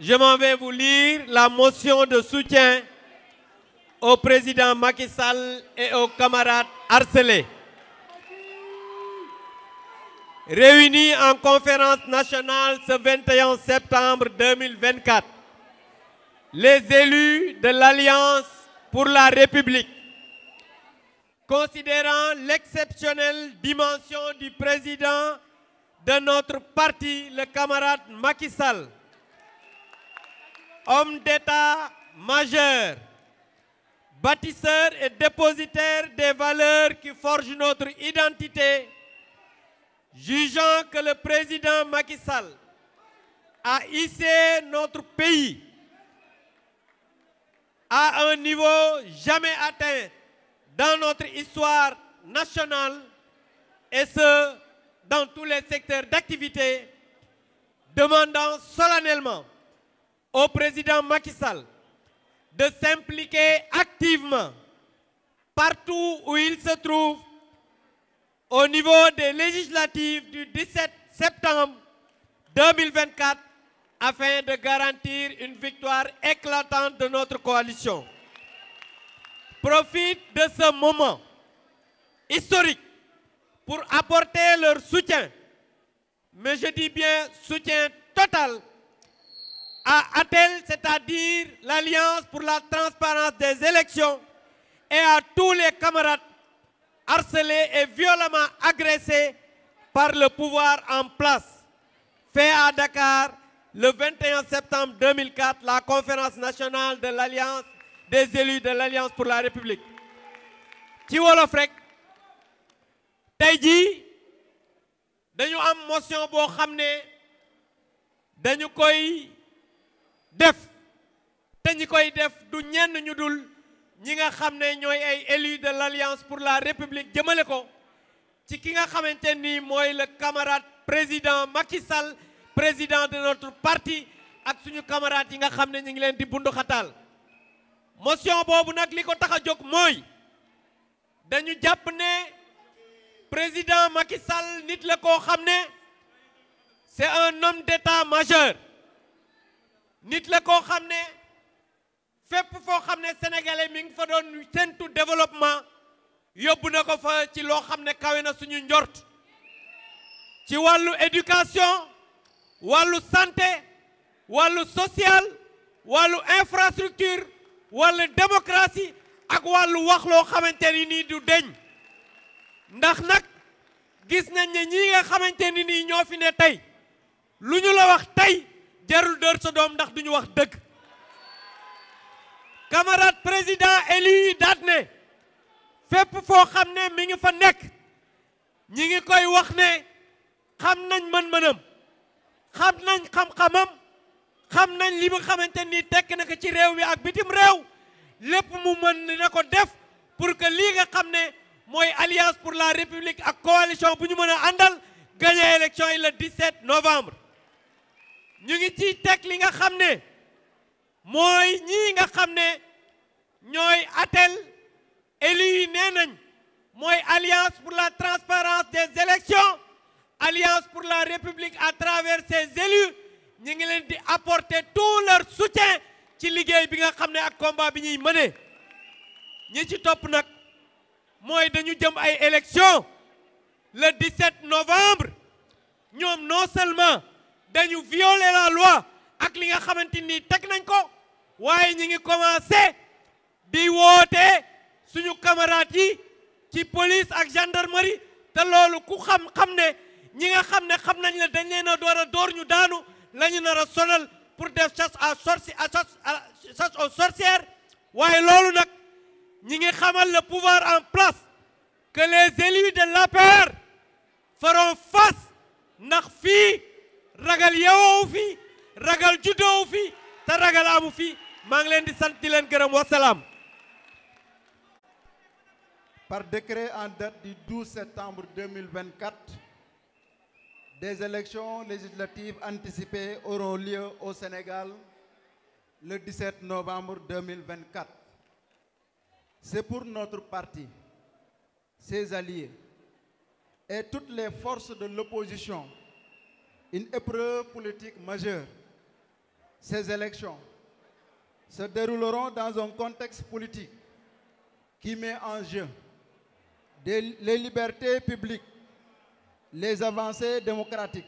Je m'en vais vous lire la motion de soutien au président Macky Sall et aux camarades harcelés. Réunis en conférence nationale ce 21 septembre 2024, les élus de l'Alliance pour la République, considérant l'exceptionnelle dimension du président de notre parti, le camarade Macky Sall, homme d'État majeur, bâtisseur et dépositaire des valeurs qui forgent notre identité, jugeant que le président Macky Sall a hissé notre pays à un niveau jamais atteint dans notre histoire nationale, et ce, dans tous les secteurs d'activité, demandant solennellement au président Macky Sall de s'impliquer activement partout où il se trouve au niveau des législatives du 17 septembre 2024 afin de garantir une victoire éclatante de notre coalition. Profite de ce moment historique pour apporter leur soutien, mais je dis bien soutien total, à ATEL, c'est-à-dire l'Alliance pour la transparence des élections, et à tous les camarades harcelés et violemment agressés par le pouvoir en place. Fait à Dakar le 21 septembre 2004, la conférence nationale de l'Alliance des élus de l'Alliance pour la République. Ci wolof rek tey jii dañu am motion boo xam ne dañu koy def te ñi koy def du ñenn ñu dul ñi nga xam ne ñooy ay élus de l'Alliance pour la République jëmale ko ci ki nga xamante ni mooy le camarade président Macky Sall, président de notre parti, ak suñu camarades yi nga xam ne ñu ngi leen di bundu xataal. Motion boobu nag li ko tax a jóg mooy dañu jàpp ne président Macky Sall nit la koo xam ne c'est un homme d'État majeur, nit la koo xam ne fépp foo xam ne sénégalais mi ngi fa doon séntu développement yóbbu na ko fa ci loo xam ne kawe na suñu njort ci wàllu éducation, wàllu santé, wàllu social, wàllu infrastructure, wàllu démocratie ak wàllu wax loo xamante ni nii du deñ ndax nag gis nañ ne ñii nga xamante ni nii ñoo fi ne tey lu ñu la wax tey jarul dër sa doom ndax duñu wax dëgg. Camarade président élu yi daat ne fépp foo xam ne mi ngi fa nekk ñi ngi koy wax ne xam nañ mën-mënam, xam nañ xam-xamam, xam nañ li mu xamante ni tekk na ko ci réew mi ak bitim réew, lépp mu mën na ko def pour que lii nga xam ne mooy Alliance pour la République ak coalition bu ñu mën a àndal gagner élection yi le 17 novembre. ñu ngi ciy teg li nga xam ne mooy ñii nga xam ne ñooy ATEL, élus yi nee nañ mooy Alliance pour la transparence des élections, Alliance pour la République à travers ses élus, ñu ngi leen di apporter tout leur soutien ci liggéey bi nga xam ne ak combat bi ñuy mëne. ñi ci topp nag mooy dañu jëm ay élections le 17 novembre, ñoom non seulement dañu violer la loi ak li nga xamante ni teg nañ ko, waaye ñi ngi commencé di woote suñu camarades yi ci police ak gendarmerie, te loolu ku xam ne ñi nga xam ne xam nañ la dañ leen a door ñu daanu la ñu nar a sonal pour def chasse aux sorcières. waaye loolu nag ñi ngi xamal le pouvoir en place que les élus de l'APR feront face, ndax fii ragal yeewoo fi, ragal juddoo fi, te ragal amu fi. maa ngi leen di sant di leen gërëm, wasalaam. Par décret en date du 12 septembre 2024, des élections législatives anticipées auront lieu au Sénégal le 17 novembre 2024. C'est pour notre parti, ses alliés et toutes les forces de l'opposition une épreuve politique majeure Ces élections se dérouleront dans un contexte politique qui met en jeu les libertés publiques, les avancées démocratiques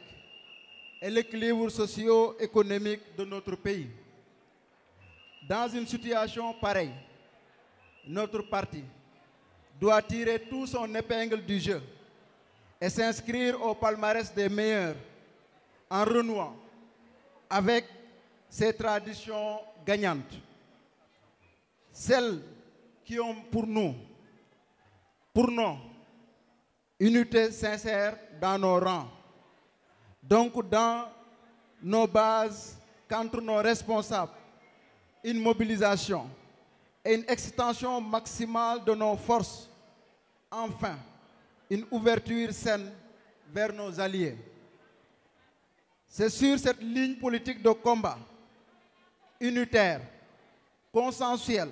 et l'équilibre socio-économique de notre pays. Dans une situation pareille, notre parti doit tirer tout son épingle du jeu et s'inscrire au palmarès des meilleurs en renouant avec ses traditions gagnantes. Celles qui ont pour nous, unité sincère dans nos rangs, donc dans nos bases, qu'entre nos responsables, une mobilisation et une extension maximale de nos forces, enfin, une ouverture saine vers nos alliés. C'est sur cette ligne politique de combat, unitaire, consensuelle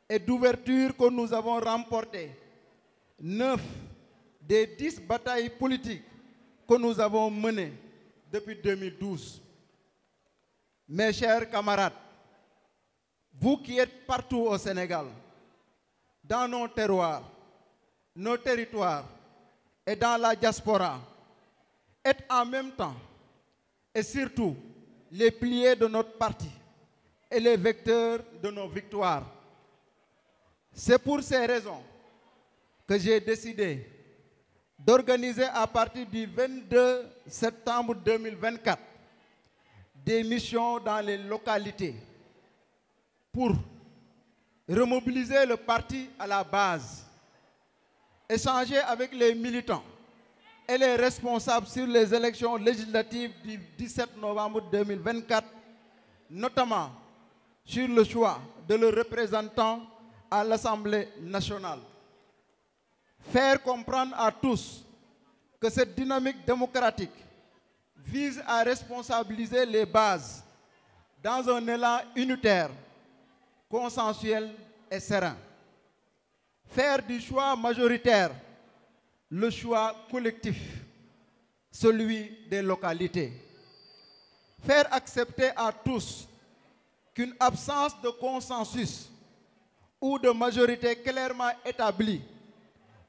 et d'ouverture que nous avons remporté 9 des 10 batailles politiques que nous avons menées depuis 2012. Mes chers camarades, vous qui êtes partout au Sénégal, dans nos terroirs, nos territoires et dans la diaspora, êtes en même temps et surtout les piliers de notre parti et les vecteurs de nos victoires. C'est pour ces raisons que j'ai décidé d'organiser à partir du 22 septembre 2024 des missions dans les localités pour remobiliser le parti à la base, échanger avec les militants et les responsables sur les élections législatives du 17 novembre 2024, notamment sur le choix de leurs représentants à l'Assemblée nationale. Faire comprendre à tous que cette dynamique démocratique vise à responsabiliser les bases dans un élan unitaire, consensuel et serein. Faire du choix majoritaire le choix collectif, celui des localités. Faire accepter à tous qu'une absence de consensus ou de majorité clairement établie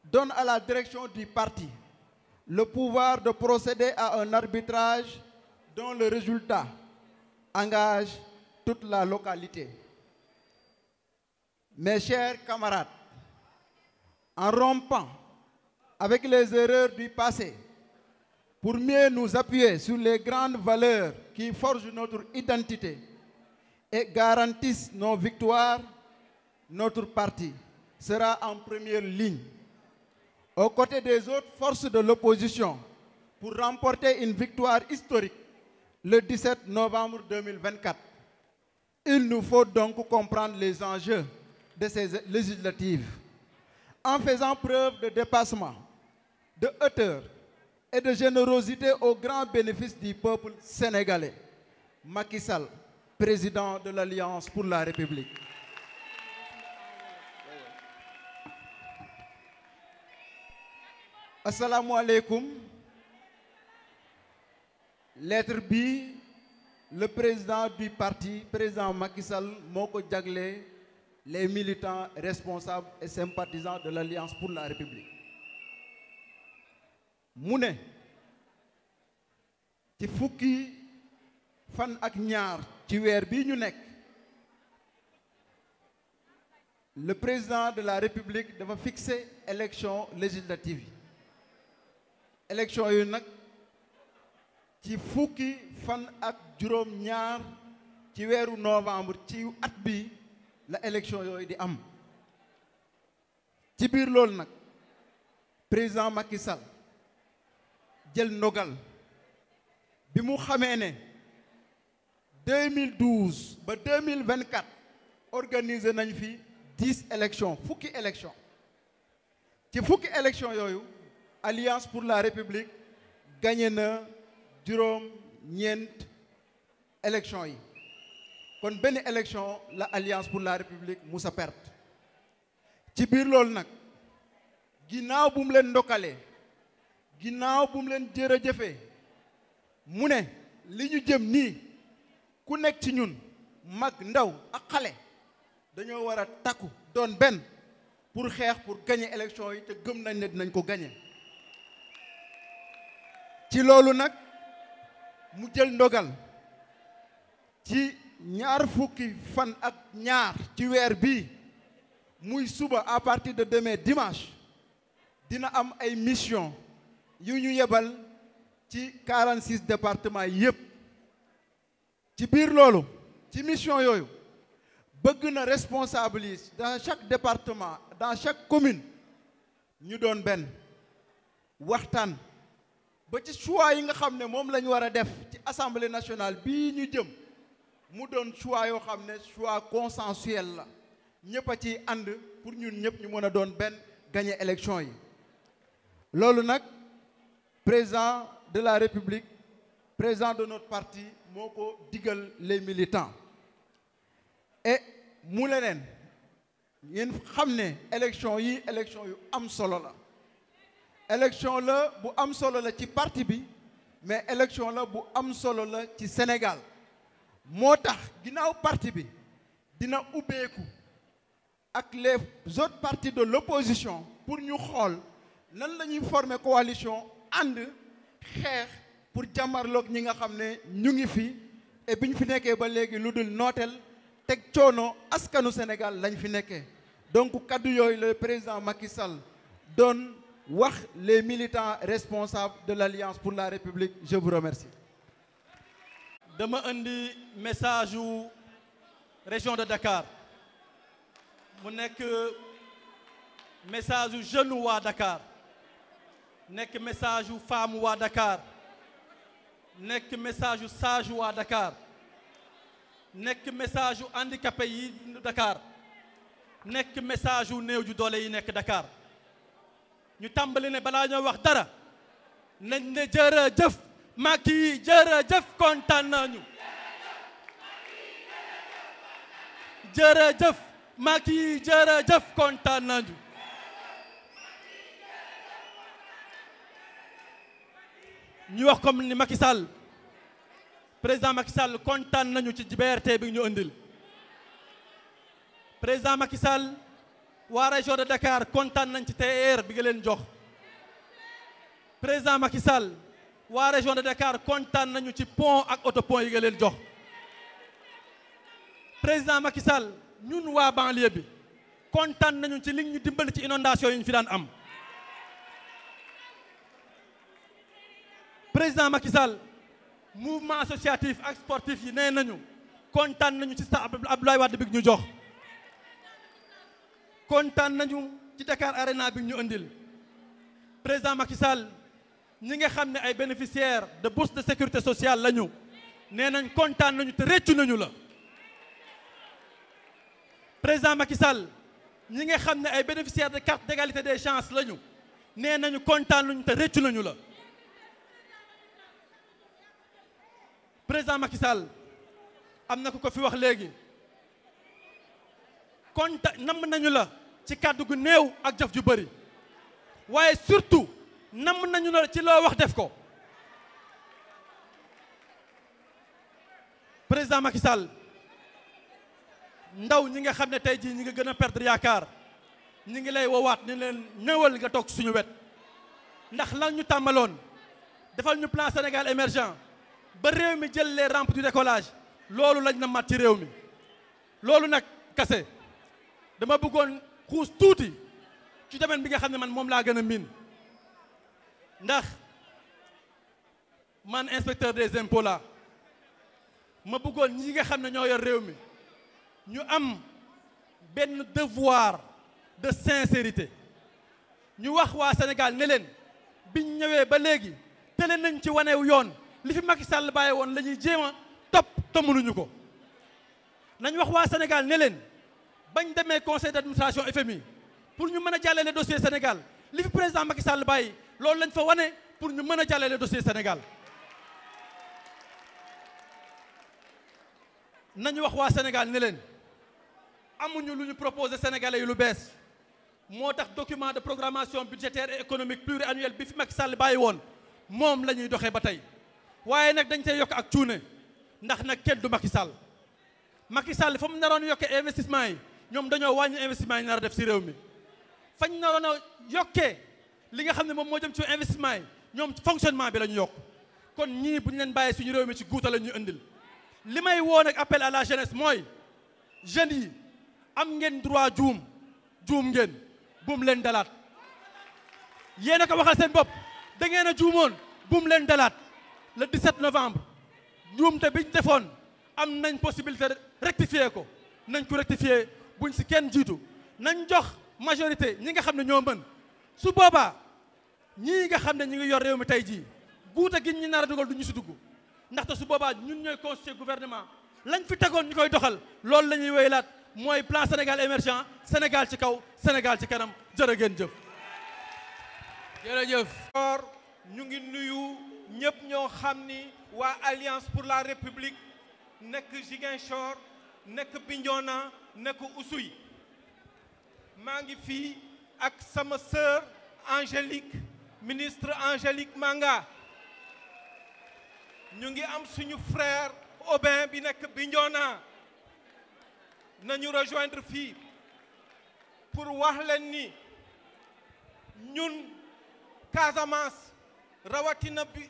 donne à la direction du parti le pouvoir de procéder à un arbitrage dont le résultat engage toute la localité. Mes chers camarades, en rompant avec les erreurs du passé, pour mieux nous appuyer sur les grandes valeurs qui forgent notre identité et garantissent nos victoires, notre parti sera en première ligne, aux côtés des autres forces de l'opposition, pour remporter une victoire historique le 17 novembre 2024. Il nous faut donc comprendre les enjeux de ces législatives, en faisant preuve de dépassement, de hauteur et de générosité au grand bénéfice du peuple sénégalais. Macky Sall, président de l'Alliance pour la République. Assalamu alaikum. Lettre B, le président du parti, président Macky Sall, moko jaglé les militants responsables et sympathisants de l'Alliance pour la République. Mune ci fukki fan ak ñaar ci weer bi ñu nekk, le président de la République dafa fixer élection législative yi. Élection yu nag ci fukki fan ak juróom ñaar ci weeru novembre ci at bi la élection yooyu di am. Ci biir loolu nag président Macky Sall jël ndogal bi mu xamee ne 2012 ba 2024 organisé nañ fi 10 élections, fukki élections. Ci fukki élections yooyu Alliance pour la République gagné na juróom ñeent élections yi. Kon benn élection la Alliance pour la République musa perte. Ci biir loolu nag ginnaaw bu mu leen ndokkalee, ginnaaw bu mu leen jërëjëfee, mu ne li ñu jëm nii ku nekk ci ñun mag ndaw ak xale dañoo war a takku doon benn pour xeex pour gagner élection yi te gëm nañ ne dinañ ko gagner. ci loolu nag mu jël ndogal ci ñaar fukki fan ak ñaar ci weer bii muy suba à partir de demain dimanche dina am ay mission yu ñu yebal ci 46 départements yépp. ci biir loolu ci mission yooyu bëgg na responsable yi dans chaque département dans chaque commune ñu doon benn waxtaan ba ci choix yi nga xam ne moom la ñu war a def ci assemblée nationale bii ñu jëm mu doon choix yoo xam ne choix consensuel la ñëpp a ci ànd pour ñun ñëpp ñu mën a doon benn gagner élection yi. loolu nag président de la République président de notre parti moo ko digal les militants et mu leneen ngeen xam ne élection yi élection yu am solo la. élection la bu am solo la ci parti bi mais élection la bu am solo la ci Sénégal moo tax ginnaaw parti bi dina ubbeeku ak les autres partis de l'opposition pour ñu xool nan la ñuy former coalition ànd xeex pour jàmmarloog ñi nga xam ne ñu ngi fi et bi ñu fi nekkee ba léegi lu dul nooteel teg coono askanu Sénégal lañ fi nekkee donc kaddu yooyu le président Macky Sall doon wax les militants responsables de l'Alliance pour la République. Je vous remercie. dama indi message yu région de Dakar mu nekk message yu jeune waa Dakar nekk message yu femme waa Dakar nekk message yu sage waa Dakar nekk message yu handicapé yi Dakar nekk message yu néew ju doole yi nekk Dakar. ñu tàmbali ne balaa ñoo wax dara nañ ne jërëjëf Macky jërëjëf kontaan nañu jërëjëf Macky jërëjëf kontaan nañu ñu wax comme ni Macky Sall président Macky Sall kontaan nañu ci BRT bi ñu indil président Macky Sall waa région de Dakar kontaan nañ ci TER bi nga leen jox président Macky Sall waa région de Dakar kontaan nañu ci pont ak autopont yi nga leen jox président Macky Sall ñun waa banlieue bi kontaan nañu ci li ñu dimbali ci inondation yi ñu fi daan am président Macky Sall mouvement associatif ak sportif yi nee nañu kontaan nañu ci stade Abdoulaye Wade bi ñu jox kontaan nañu ci Dakar Arena bi ñu indil président Macky Sall ñi nga xam ne ay bénéficiaires de bourse de sécurité sociale lañu nee nañ kontaan nañu te réccu nañu la président Macky Sall ñi nga xam ne ay bénéficiaires de carte d'égalité des chances lañu nee nañu kontaan nañu te réccu nañu la président Macky Sall am na ku ko fi wax léegi namm nañu la ci kàddu gu néew ak jëf ju bëri waaye surtout namm nañu la ci loo wax def ko président Macky Sall ndaw ñi nga xam ne tey jii ñi nga gën a perdre yaakaar ñi ngi lay woowaat ni leen ñëwal nga toog suñu wet ndax lan ñu tàmmaloon defal ñu plan Sénégal émergent ba réew mi jël les rampes du décollage loolu lañ na mat ci réew mi loolu nag kase dama bëggoon xuus tuuti ci domaine bi nga xam ne man moom laa gën a miin ndax man inspecteur des impôts la ma bëggoon ñi nga xam ne ñoo yor réew mi ñu am benn devoir de sincérité ñu wax waa Sénégal ne leen biñ ñëwee ba léegi tele nañ ci wanew yoon li fi Macky Sall bàyyi woon la ñuy jéem a topp te mënuñu ko nañ wax waa Sénégal ne leen bañ demee conseil d'administration FMI pour ñu mën a jàllale dossier Sénégal li fi président Macky Sall bàyyi loolu lañ fa wane pour ñu mën a jàllale dossier Sénégal nañu wax waa Sénégal ne leen amuñu lu ñu proposé Sénégalais yi lu bees moo tax document de programmation budgétaire et économique pluriannuel bi fi Macky Sall bàyyi woon moom la ñuy doxee ba tey waaye nag dañ cey yokk ak cuune ndax nag kenn du Macky Sall Macky Sall fa mu naroon yokkee investissement yi ñoom dañoo wàññi investissement yi nar a def si réew mi fañ naroon a yokkee li nga xam ne moom moo jëm ci investissement yi ñoom fonctionnement bi la ñu yokk kon ñii bu ñu leen bàyyee suñu réew mi ci guuta la ñu indil li may woo nag appel à la jeunesse mooy jeunes yi am ngeen droit juum ngeen buum leen dalaat yéen a ko waxal seen bopp da ngeen a juumoon buum leen dalaat le 17 novembre juumte biñ defoon am nañ possibilité rectifier ko nañ ko rectifier buñ si kenn jiitu nañ jox majorité ñi nga xam ne ñoo mën su boobaa ñii nga xam ne ñi ngi yor réew mi tey jii guuta gi ñi nar a dugal du ñu si dugg ndaxte su boobaa ñun ñooy constituer gouvernement lañ fi tegoon ñu koy doxal loolu la ñuy wéylaat mooy plan Sénégal émergent Sénégal ci kaw Sénégal ci kanam jërë ngeen jëf. jërëjëf. ñu ngi nuyu ñëpp ñoo xam ni waa Alliance pour la République nekk Ziguinchor nekk Bignona nekk Oussouye maa ngi fii ak sama sœur Angélique ministre Angélique Manga ñu ngi am suñu frère Aubin bi nekk Bignona nañu rejoindre fii pour wax leen ni ñun Casamance rawatina bi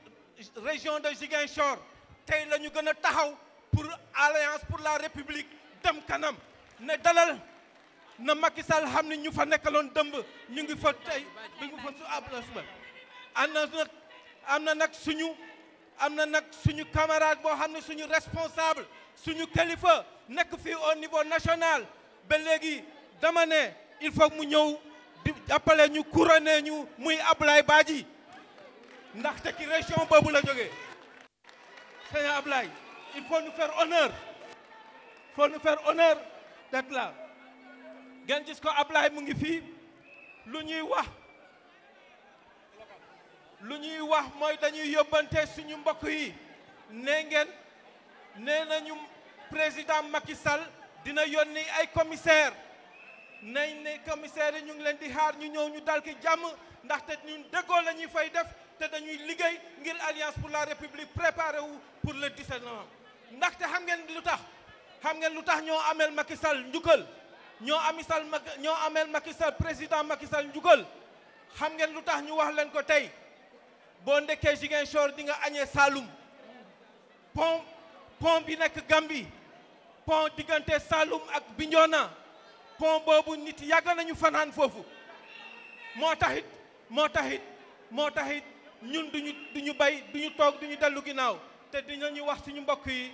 région de Ziguinchor tey la ñu gën a taxaw pour Alliance pour la République dem kanam ne dalal na Macky Sall xam ne ñu fa nekkaloon dëmb ñu ngi fa tey bi ngi fa su ablasuba am na nag suñu camarade boo xam ne suñu responsable suñu kilifa nekk fii au niveau national ba léegi dama ne il faut mu ñëw di jàppale ñu couronné ñu muy Ablaye Badji ndaxte ci région boobu la jógee sëñ Ablaye il faut nous faire honneur d'être là ngeen gis ko Ablaye mu ngi fii lu ñuy wax mooy dañuy yóbbante suñu mbokk yi nee nañu président Macky Sall dina yónni ay commissaire nañ ne commissaire yi ñu ngi leen di xaar ñu ñëw ñu dal ki jàmm ndaxte ñun déggoo la ñuy fay def te dañuy liggéey ngir Alliance pour la République préparé wu pour le 17 novembre ndaxte xam ngeen lu tax ñoo ameel Macky Sall njukkal ñoo ameel Macky Sall président Macky Sall njukkal xam ngeen lu tax ñu wax leen ko tey boo ndekkee Ziguinchor di nga añee Saloum pont bi nekk Gambie pont diggante Saloum ak Bignona pont boobu nit yàgg nañu fanaan foofu moo taxit ñun duñu bay duñu toog duñu dellu ginnaaw te dinañu wax suñu mbokk yi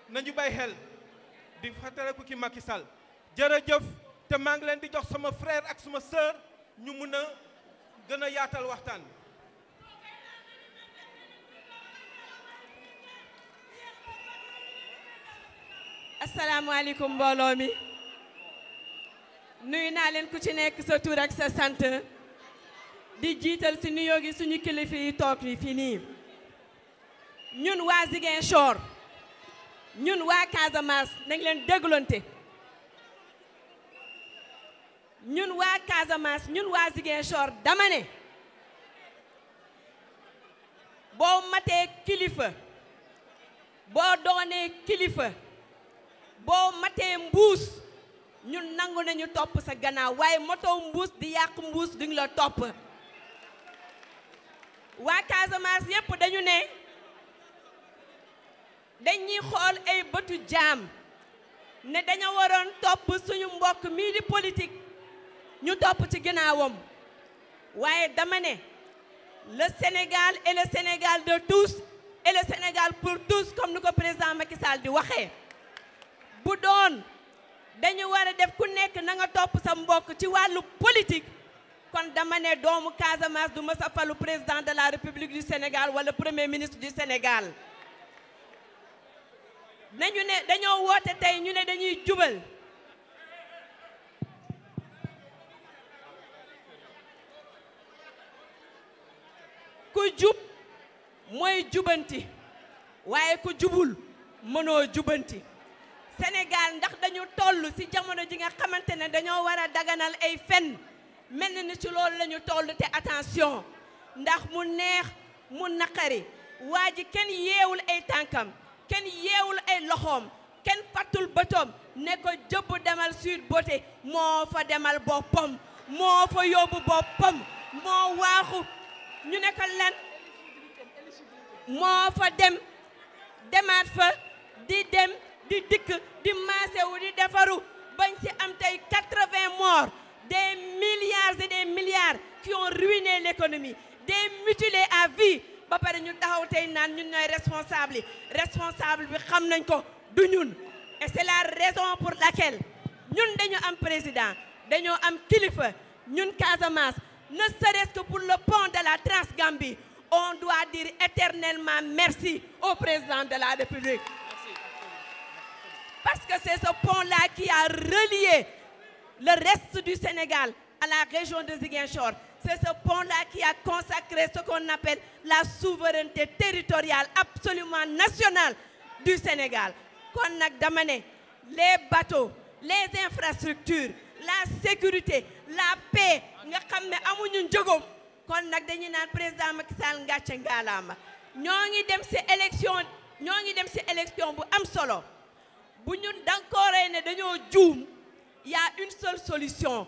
nañu bay xel di fàttaliku ki Macky Sall jërëjëf te maa ngi leen di jox sama frère ak sama sœur ñu mun a gën a yaatal waxtaan bi. asalaamaaleykum mbooloo mi nuyu naa leen ku ci nekk sa tur ak sa sant di jiital ci nuyoo gi suñu kilifa yi toog fii nii ñun waa Ziguinchor ñun waa Casamance nañ leen déglonte ñun waa Casamance ñun waa Ziguinchor dama ne boo matee kilifa boo doonee kilifa boo matee mbuus ñun nangu nañu topp sa gannaaw waaye motoo mbuus di yàq mbuus duñ la topp waa Casamance yépp dañu ne dañuy xool ay bëtu jaam ne dañoo waroon topp suñu mbokk mii di politique ñu topp ci ginnaawam waaye dama ne le Sénégal est le Sénégal de tous et le Sénégal pour tous comme ni ko président Macky Sall di waxee bu doon dañu war a def ku nekk na nga topp sa mbokk ci wàllu politique kon dama ne doomu Casamance du mës a falu président de la République du Sénégal wala premier ministre du Sénégal nañu ne dañoo woote tey ñu ne dañuy jubal ku jub mooy jubanti waaye ku jubul mënoo jubanti Sénégal ndax dañu toll ci jamono ji nga xamante ne dañoo war a daganal ay fen mel na ni ci loolu la ñu toll te attention ndax mu neex mu naqari waa ji kenn yeewul ay tànkam kenn yeewul ay loxoom kenn fattul bëtoom ne ko jëbb demal Sweet Beauté moo fa demal boppam moo fa yóbbu boppam moo waaxu ñu ne ko lan moo fa demaat fa di dem di dikk di maasewu di defaru bañ ci am tey 80 morts des milliards et des milliards qui ont ruiné l'économie des mutilés à vie ba pare ñu taxaw tey naan ñun ñooy responsable bi xam nañ ko du ñun et c'est la raison pour laquelle ñun dañu am président dañoo am kilifa ñun Casamance ne serait-ce que pour le pont de la Trans-Gambie on doit dire éternellement merci au président de la République. Parce que c'est ce pont-là qui a relié le reste du Sénégal à la région de Ziguinchor. C'est ce pont-là qui a consacré ce qu'on appelle la souveraineté territoriale absolument nationale du Sénégal. Kon nag dama ne les bateaux, les infrastructures, la sécurité, la paix nga xam ne amuñu njëgom kon nag dañuy naan président Macky Sall ngàcce ngaalaama ñoo ngi dem ci élection bu am solo bu ñu dankooree ne dañoo juum il y a une seule solution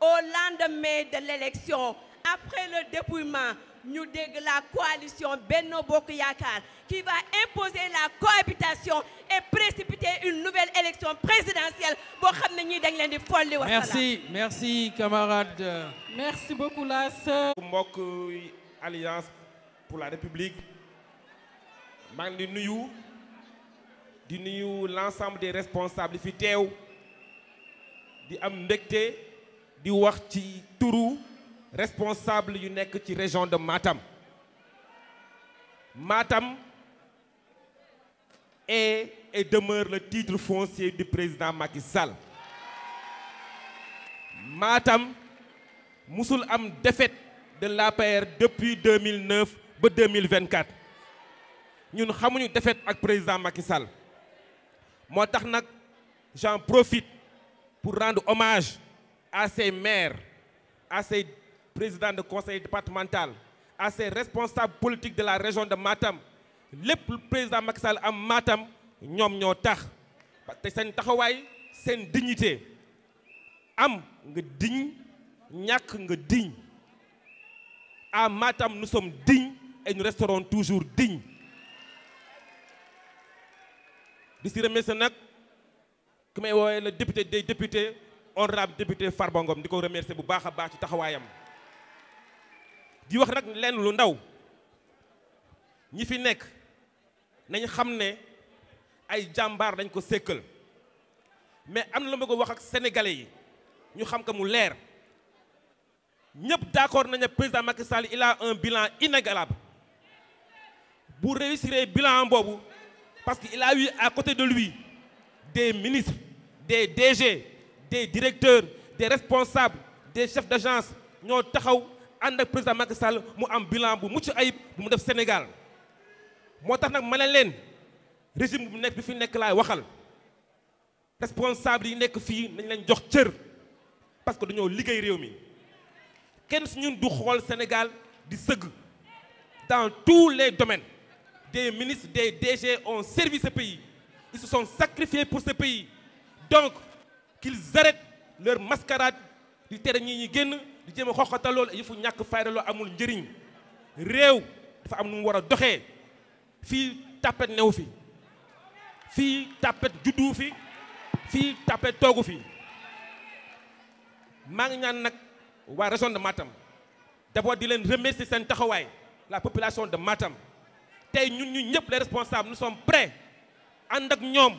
au lendemain de l'élection après le dépouillement ñu dégg la coalition Benno Bokk Yaakaar qui va imposer la cohabitation et précipiter une nouvelle élection présidentielle boo xam ne ñii dañ leen di folli wa salaam. Merci camarade. Merci beaucoup la sœur. mbokk Alliance pour la République maa ngi di nuyu l'ensemble des responsables fi teew di am mbégte di wax ci turu responsable yu nekk ci région de Matam. Matam est et demeure le titre foncier du président Macky Sall. Matam musul am défaite de l'APR depuis 2009 ba 2024 ñun xamuñu défaite ak président Macky Sall moo tax nag j'en profite pour rendre hommage à ces maires, à ces présidents de conseil départemental, à ces responsables politiques de la région de Matam. lépp lu président Macky Sall am Matam ñoom ñoo tax te seen taxawaay seen dignité am nga digne ñàkk nga digne. À Matam nous sommes dignes et nous resterons toujours dignes. di si remercier nag ku may woowee le député des députés honorable député Farba Ngom di ko remercier bu baax a baax ci taxawaayam. di wax nag lenn lu ndaw ñi fi nekk nañ xam ne ay jàmbaar dañ ko sékkal mais am na lu ma ko wax ak sénégalais yi ñu xam ko mu leer ñëpp d'accord nañ ne président Macky Sall il a un bilan inégalable bu réussir bilan boobu parce qu'il a eu à côté de lui des ministres, des DG, des directeurs, des responsables, des chefs d'agence ñoo taxaw ànd ak président Macky Sall mu am bilan bu mucc ayib bu mu def Sénégal. moo tax nag ma ne leen régime bu nekk bi fi nekk laay waxal responsable yi nekk fii nañ leen jox cër parce que dañoo liggéey réew mi kenn su ñun du xool Sénégal di sëgg dans tous les domaines. Des ministres, des DG ont servi ce pays. Ils se sont sacrifiés pour ce pays. Donc, qu'ils arrêtent leur mascarade di tere ñi ñi génn di jéem a xoxatal loolu yëfu ñàkk fayda loo amul njëriñ. réew dafa am nu mu war a doxee fii tàppet new fi fii tàppet juddu fi fii tàppet toogu fi maa ngi ñaan nag waa région de Matam d'abord di leen remercier seen taxawaay la population de Matam. tey ñun ñëpp les responsables nous sommes prêts ànd ak ñoom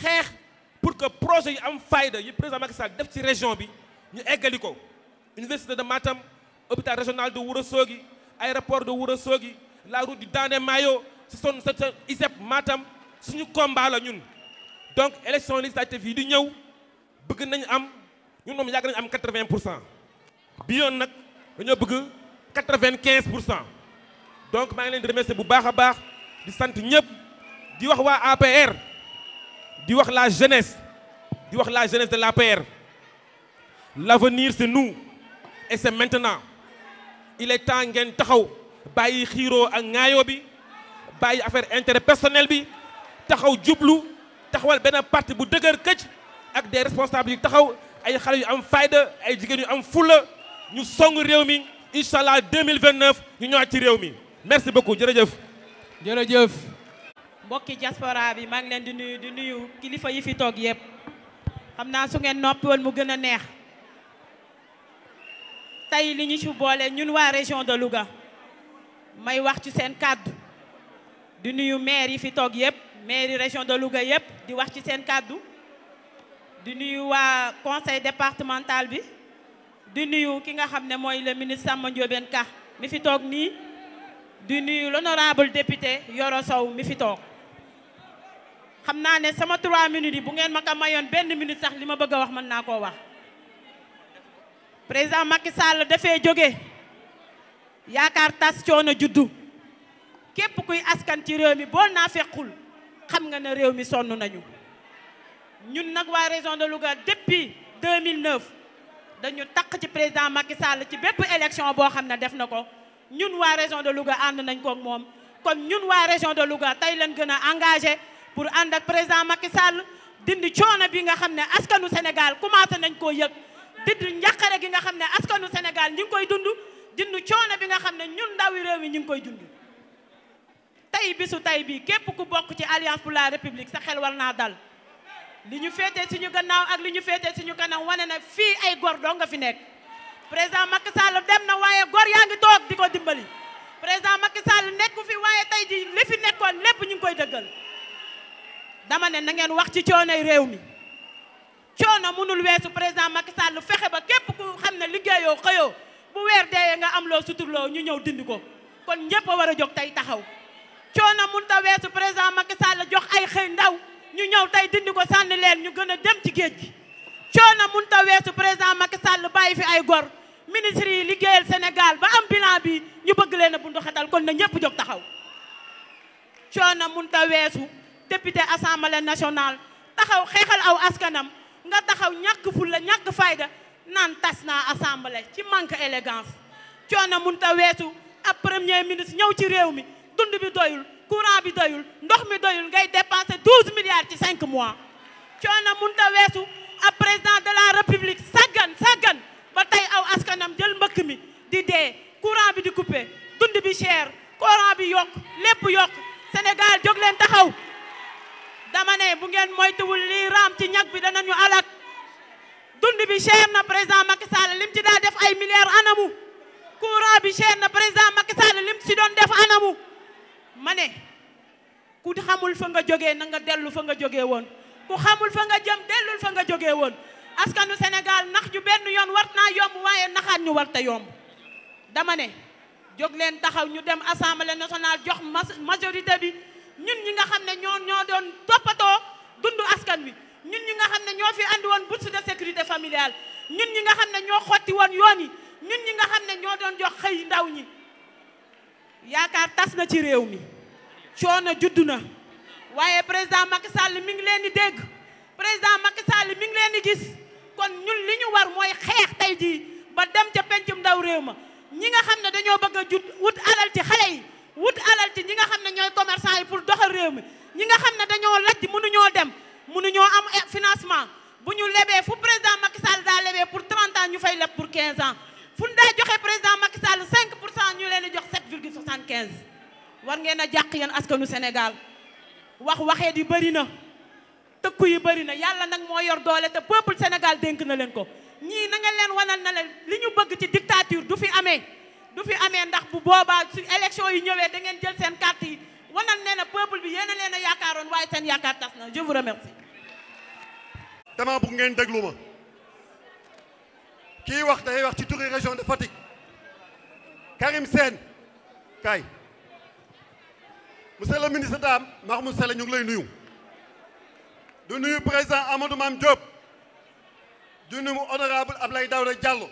xeex pour que projet yi am fayda yi président Macky Sall def ci région bi ñu eggali ko. Université de Matam, hôpital régional de Ourossogui, aéroport de Ourossogui, la route du Dandé Mayo, ce sont ISEP Matam suñu combat la ñun. Donc élection législative yi di ñëw bëgg nañ am ñun moom yàgg nañ am 80%. bi yoon nag dañoo bëgg 95%. donc maa ngi leen di remercier bu baax a baax di sant ñëpp di wax waa APR di wax la jeunesse de l'APR. L'avenir c'est nous et c'est maintenant. Il est temps ngeen taxaw bàyyi xiiroo ak ŋaayoo bi bàyyi affaire intérêt personnel bi taxaw jublu taxawal benn parti bu dëgër këcc ak des responsables yu taxaw ay xale yu am fayda ay jigéen yu am fulla ñu song réew mi incha allah 2029 ñu ñëwaat ci réew mi merci beaucoup jërëjëf. jërëjëf. mbokki diaspora bi maa ngi leen di nuyu kilifa yi fi toog yëpp xam naa su ngeen noppi woon mu gën a neex tey li ñu ci boole ñun waa région de Louga may wax ci seen kàddu di nuyu maire yi fi toog yëpp maire yi région de Louga yëpp di wax ci seen kàddu di nuyu waa conseil départemental bi di nuyu ki nga xam ne mooy le ministre Samba Ndiobène Ka mi fi toog nii di nuyu l'honorable député Yoro Sow mi fi toog xam naa ne sama 3 minutes yi bu ngeen ma ko mayoon benn minute sax li ma bëgg a wax mën naa koo wax président Macky Sall dafee jóge yaakaar tas coono juddu képp kuy askan ci réew mi boo naa fekkul xam nga ne réew mi sonn nañu ñun nag waa région de Louga depuis 2009 dañu takk ci président Macky Sall ci bépp élection boo xam ne def na ko ñun waa région de Louga ànd nañ ko ak moom kon ñun waa région de Louga tey leen gën a engagé pour ànd ak président Macky Sall dindi coono bi nga xam ne askanu Sénégal commencé nañ koo yëg dindi njaqare gi nga xam ne askanu Sénégal ñi ngi koy dund dindi coono bi nga xam ne ñun ndawi réew mi ñu ngi koy dund tey bisu tey bii képp ku bokk ci Alliance pour la République sa xel war naa dal li ñu féetee suñu gannaaw ak li ñu féetee suñu kanam wane na fii ay gor doo nga fi nekk président Macky Sall dem na waaye gor yaa ngi toog di ko dimbali président Macky Sall nekku fi waaye tey ji li fi nekkoon lépp ñu ngi koy dëggal dama ne na ngeen wax ci coonoy réew mi coono mënul weesu président Macky Sall fexe ba képp ku xam ne liggéeyoo xëyoo bu weer deewee nga am loo suturloo ñu ñëw dindi ko kon ñëpp a war a jóg tey taxaw coono mënut a weesu président Macky Sall jox ay xëy ndaw ñu ñëw tey dindi ko sànni leen ñu gën a dem ci géej gi coono mënut a weesu président Macky Sall bàyyi fi ay gor ministre yi liggéeyal Sénégal ba am bilan bi ñu bëgg leen a bundu xatal kon na ñëpp jóg taxaw coono mënut a weesu député assemblée nationale taxaw xeexal aw askanam nga taxaw ñàkk fulla ñàkk fayda naan tas naa assemblée ci manque élégance coono mënut a weesu ab premier ministre ñëw ci réew mi dund bi doyul courant bi doyul ndox mi doyul ngay dépenser 12 milliards ci 5 mois coono mënut a weesu ab président de la république saggan ba tey aw askanam jël mbëkk mi di dee courant bi di coupé dund bi cher courant bi yokk lépp yokk Sénégal jóg leen taxaw dama ne bu ngeen moytuwul lii raam ci ñag bi danañu alak dund bi cher na président Macky Sall lim ci daa def ay milliards anamu courant bi cher na président Macky Sall lim ci doon def anamu ma ne ku xamul fa nga jógee na nga dellu fa nga jógee woon ku xamul fa nga jëm dellul fa nga jógee woon askanu Sénégal nax ju benn yoon war naa yomb waaye naxaat ñu war ta yomb dama ne jóg leen taxaw ñu dem assemblée nationale jox majorité bi ñun ñi nga xam ne ñoo doon toppatoo dundu askan wi ñun ñi nga xam ne ñoo fi andi woon bourse de sécurité familiale ñun ñi nga xam ne ñoo xotti woon yoon yi ñun ñi nga xam ne ñoo doon jox xëy ndaw ñi yaakaar tas na ci réew mi coono juddu na waaye président Macky Sall mi ngi leen di dégg président Macky Sall mi ngi leen di gis kon ñun li ñu war mooy xeex tey jii ba dem ca pencum ndaw réew ma ñi nga xam ne dañoo bëgg a wut alal ci xale yi wut alal ci ñi nga xam ne ñooy commerçant yi pour doxal réew mi ñi nga xam ne dañoo lajj mënuñoo dem mënuñoo am financement bu ñu lebee fu président Macky Sall daa lebee pour 30 ans ñu fay leb pour 15 ans fu ñu daa joxe président Macky Sall 5% ñu leen di jox 7,75 war ngeen a jàq yéen askanu Sénégal waxeet yu bëri na tëkku yu bëri na yàlla nag moo yor doole te peuple Sénégal dénk na leen ko ñii na nga leen wanal na leen li ñu bëgg ci dictature du fi amee ndax bu boobaa su élection yi ñëwee da ngeen jël seen carte yi wanal nee na peuple bi yéen a leen a yaakaaroon waaye seen yaakaar tas na je vous remercie. dama bëgg ngeen déglu ma kii wax day wax ci turi région de Fatick Karim Sène kay monsieur le ministre Dame Mahmoud Saleh ñu ngi lay nuyu du nuyu président Amadou Mame Diop du nuyu honorable Abdoulaye Daouda Diallo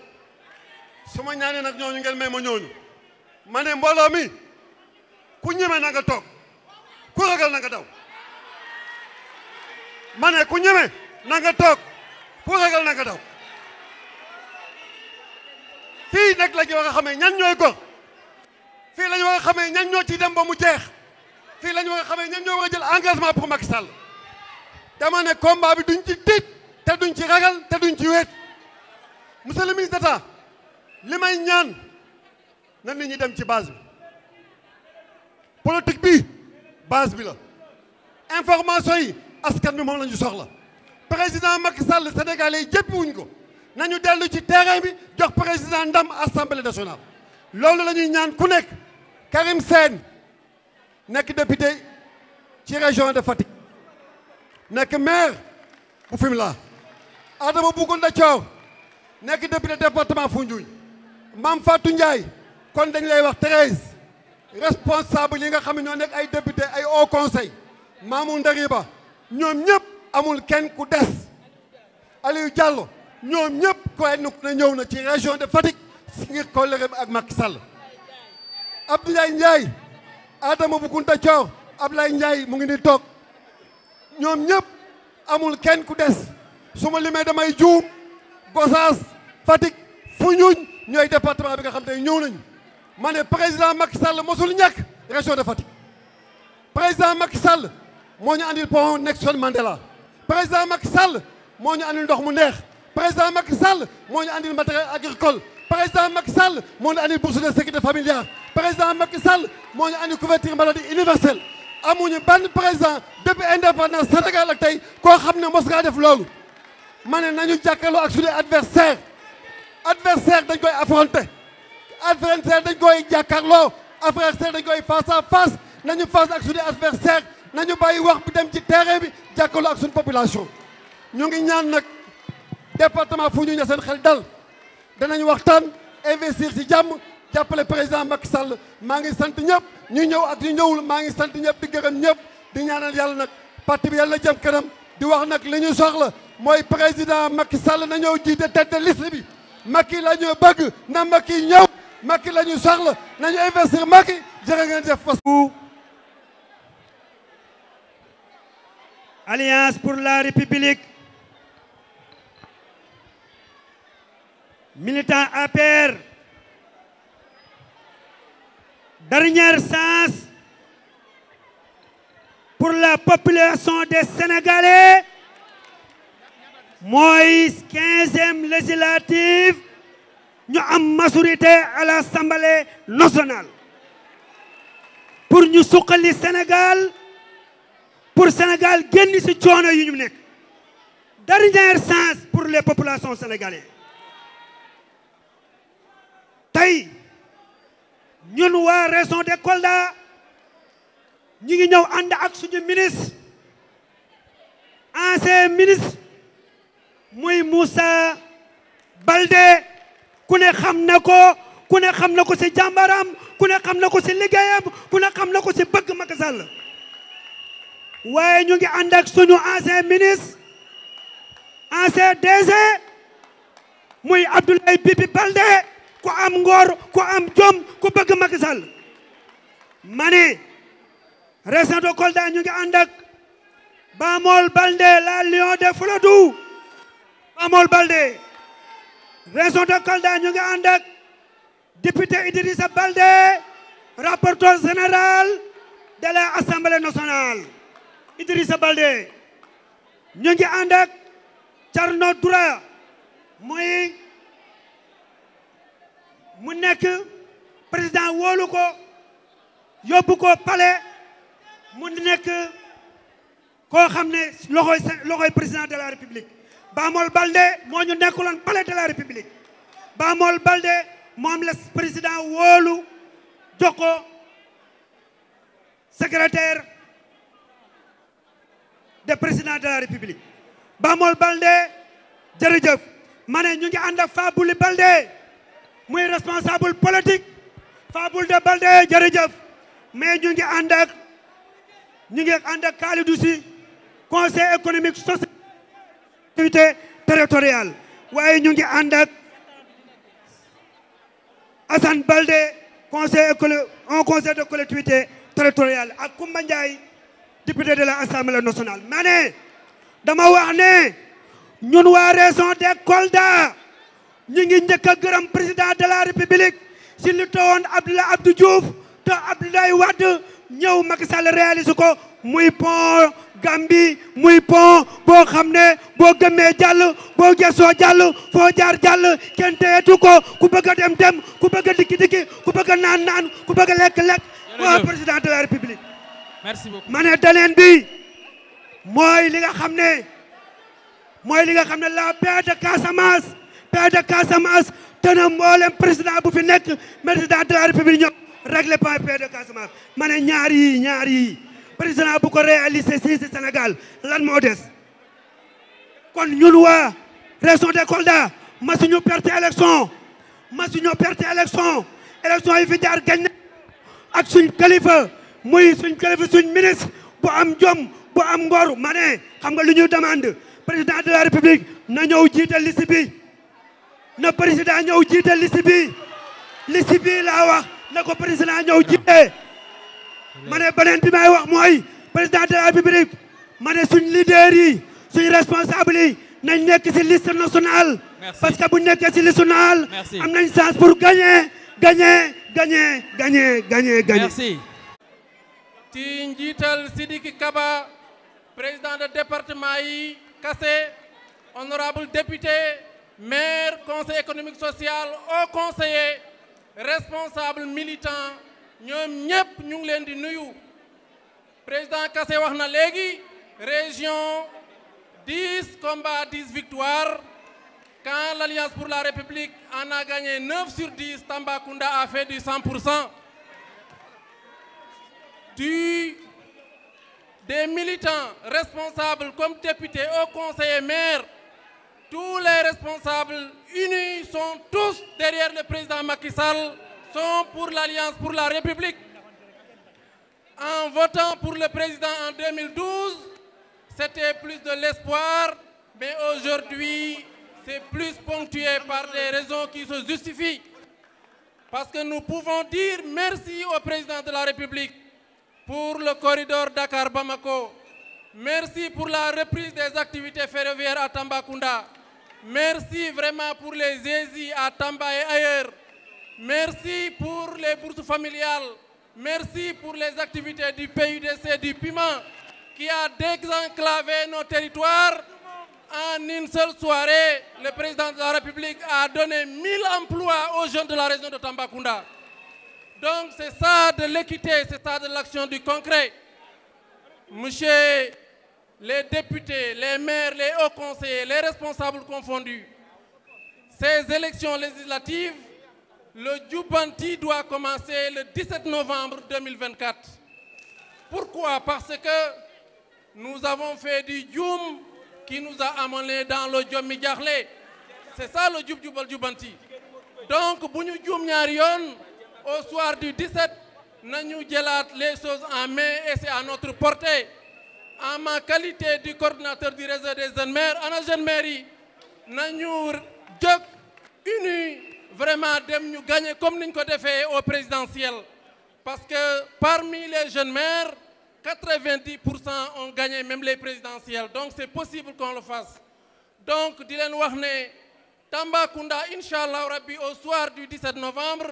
su ma ñaanee nag ñooñu ngeen may ma ñooñu ma ne mbooloo mi ku ñeme na nga toog ku ragal na nga daw ma ne ku ñeme na nga toog ku ragal na nga daw fii nag la ñu war a xamee ñan ñooy gor fii la ñu war a xamee ñan ñoo ci dem ba mu jeex fii la ñu war a xamee ñan ñoo war a jël engagement pour Macky Sall dama ne combat bi duñ ci tiit te duñ ci ragal te duñ ci weet monsieur le ministre d'État li may ñaan na nit ñi dem ci base bi politique bi base bi la information yi askan bi moom la ñu soxla président Macky Sall sénégalais yi jëppi wuñ ko nañu dellu ci terrain bi jox président ndam assemblée nationale loolu la ñuy ñaan ku nekk Karim Sène nekk député ci région de Fatick nekk maire bu Fimela Adama Bougounda Thior nekk député département Foundiougne Mame Fatou Ndiaye kon dañ lay wax 13 responsable yi nga xam ne ñoo nekk ay député ay haut conseil Mamou Ndariba ñoom ñëpp amul kenn ku des Aliou Diallo ñoom ñëpp koy na ñëw na ci région de Fatick si ngir collègue ak Macky Sall Abdoulaye Ndiaye Adama Bougounda Thior Abdoulaye Ndiaye mu ngi ni toog ñoom ñëpp amul kenn ku des su ma limee damay juum Gossas Fatick Foundiougne ñooy département bi nga xam te ñëw nañu ma ne président Macky Sall mosul ñàkk région de Fatick président Macky Sall moo ñu andil pont Nelson Mandela président Macky Sall moo ñu andil ndox mu neex président Macky Sall moo ñu andil matériel agricole président Macky Sall moo ñu andil bourse de sécurité familiale président Macky Sall moo ñu andil couverture maladie universelle amuñu benn président depuis indépendance Sénégal ak tey koo xam ne mos ngaa def loolu ma ne nañu jàkkaarloo ak suñu adversaire dañ koy affronter adversaire dañ koy jàkkaarloo adversaire dañ koy face à face nañu face ak suñu adversaire nañu bàyyi wax bi dem ci terrain bi jàkkaarloo ak suñu population ñu ngi ñaan nag département Foundiougne seen xel dal danañ waxtaan investir ci jàmm jàppale président Macky Sall maa ngi sant ñëpp ñu ñëw ak ñu ñëwul maa ngi sant ñëpp di gërëm ñëpp di ñaanal yàlla nag parti bi yàlla jëm kanam di wax nag li ñu soxla mooy président Macky Sall na ñëw jiite tête de liste bi Macky la ñu bëgg na Macky ñëw Macky la ñu soxla nañu investir Macky jërë ngeen jëf fas Alliance pour la République militant APR dernière chance pour la population des Sénégalais mooy 15e législative ñu am majorité à l'Assemblée nationale pour ñu suqali Sénégal pour Sénégal génn ci coono yu ñu nekk dernière chance pour les populations sénégalaises tey ñun waa région de Kolda ñu ngi ñëw ànd ak suñu ministre ancien ministre muy Moussa Baldé ku ne xam na ko ci jàmbaram ku ne xam na ko ci liggéeyam ku ne xam na ko ci bëgg Macky Sall waaye ñu ngi ànd ak suñu ancien ministre ancien DG muy Abdoulaye Bibi Baldé ku am ngor ku am jom ku bëgg Macky Sall ma ne région de Kolda ñu ngi ànd ak Bamol Baldé la lion de Fuladu Bamol Baldé région de Kolda ñu ngi ànd ak député Idrissa Baldé rapporteur général de l'Assemblée nationale Idrissa Baldé ñu ngi ànd ak Thierno Doura mu nekk président wóolu ko yóbbu ko palais mu nekk koo xam ne loxoy président de la république Bamol Baldé moo ñu nekkuloon palais de la république Bamol Baldé moom la président wóolu jox ko secrétaire de président de la république Bamol Baldé jërëjëf ma ne ñu ngi ànd ak Fabouli Baldé muy responsable politique Fabouli Baldé jërëjëf mais ñu ngi ànd ak Khalidou Sy conseil économique social activité territoriale waaye ñu ngi ànd ak Assane Baldé conseil de collectivité territoriale ak Koumba Ndiaye député de l'Assemblée nationale ma ne dama wax ne ñun waa région de Kolda ñu ngi njëkk a gërëm président de la république si li tawoon Abdoulaye Abdou Diouf te Abdoulaye Wade ñëw Macky Sall réaliser ko muy pont Gambie muy pont boo xam ne boo gëmmee jàll boo gesoo jàll foo jaar jàll kenn teyetu ko ku bëgg a dem dem ku bëgg a dikki ku bëgg a naan ku bëgg a lekk waaw président de la république. merci beaucoup. ma ne daneen bi mooy li nga xam ne la paix de Casamance te na mboolem président bu fi nekk président de la république ñoom régler pas paix de Casamance ma ne ñaar yi président bu ko réaliser si Sénégal lan moo des kon ñun waa région de Kolda masuñu perte élection élection yi fi jaar gañ ak suñ kilifa suñ ministre bu am jom bu am ngor ma ne xam nga lu ñuy demande président de la république na ñëw jiital liste bi na président ñëw jiital liste bi laa wax na ko président ñëw jiite ma ne beneen bi may wax mooy président de la république ma ne suñ leader yi suñ responsable yi nañ nekk ci liste nationale parce que bu nekkee ci liste nationale am nañ chance pour gagner. Merci. ci njiital Sidiki Kaba président de département yi Kassé honorable député maire conseil économique social haut conseiller responsable militant ñoom ñëpp ñu ngi leen di nuyu président Kassé wax na léegi région 10 combats 10 victoires. Quand l'Alliance pour la République en a gagné 9 sur 10, Tambacounda a fait du 100%. Des militants responsables comme députés, hauts conseillers, maires, tous les responsables unis sont tous derrière le président Macky Sall, sont pour l'Alliance pour la République. En votant pour le président en 2012, c'était plus de l'espoir, mais aujourd'hui, c'est plus ponctué par des raisons qui se justifient. Parce que nous pouvons dire merci au président de la République pour le corridor Dakar-Bamako. Merci pour la reprise des activités ferroviaires à Tambacounda. Merci vraiment pour les ESI à Tamba et ailleurs. Merci pour les bourses familiales. Merci pour les activités du PUDC, du piment, qui a désenclavé nos territoires. En une seule soirée, le président de la République a donné 1000 emplois aux jeunes de la région de Tambacounda. Donc c'est ça de l'équité, c'est ça de l'action du concret. Monsieur les députés, les maires, les hauts conseillers, les responsables confondus, ces élections législatives, le Djoubanti doit commencer le 17 novembre 2024. Pourquoi? Parce que nous avons fait du Djoum qui nous a amenés dans le Djomi Diakhlé. C'est ça le Djoubanti. Donc, bu ñu juum ñaari yoon au soir du 17, nañu jëlaat les choses en main et c'est à notre portée. En ma qualité du coordinateur du réseau des jeunes maires, ana jeunes maires yi nañu jóg unis vraiment dem ñu gagner comme niñ ko defee au présidentiel. Parce que parmi les jeunes maires, 90% ont gagné même les présidentielles. Donc c'est possible qu'on le fasse. Donc di leen wax ne Tambacounda, Inch'Allah Rabbi, au soir du 17 novembre,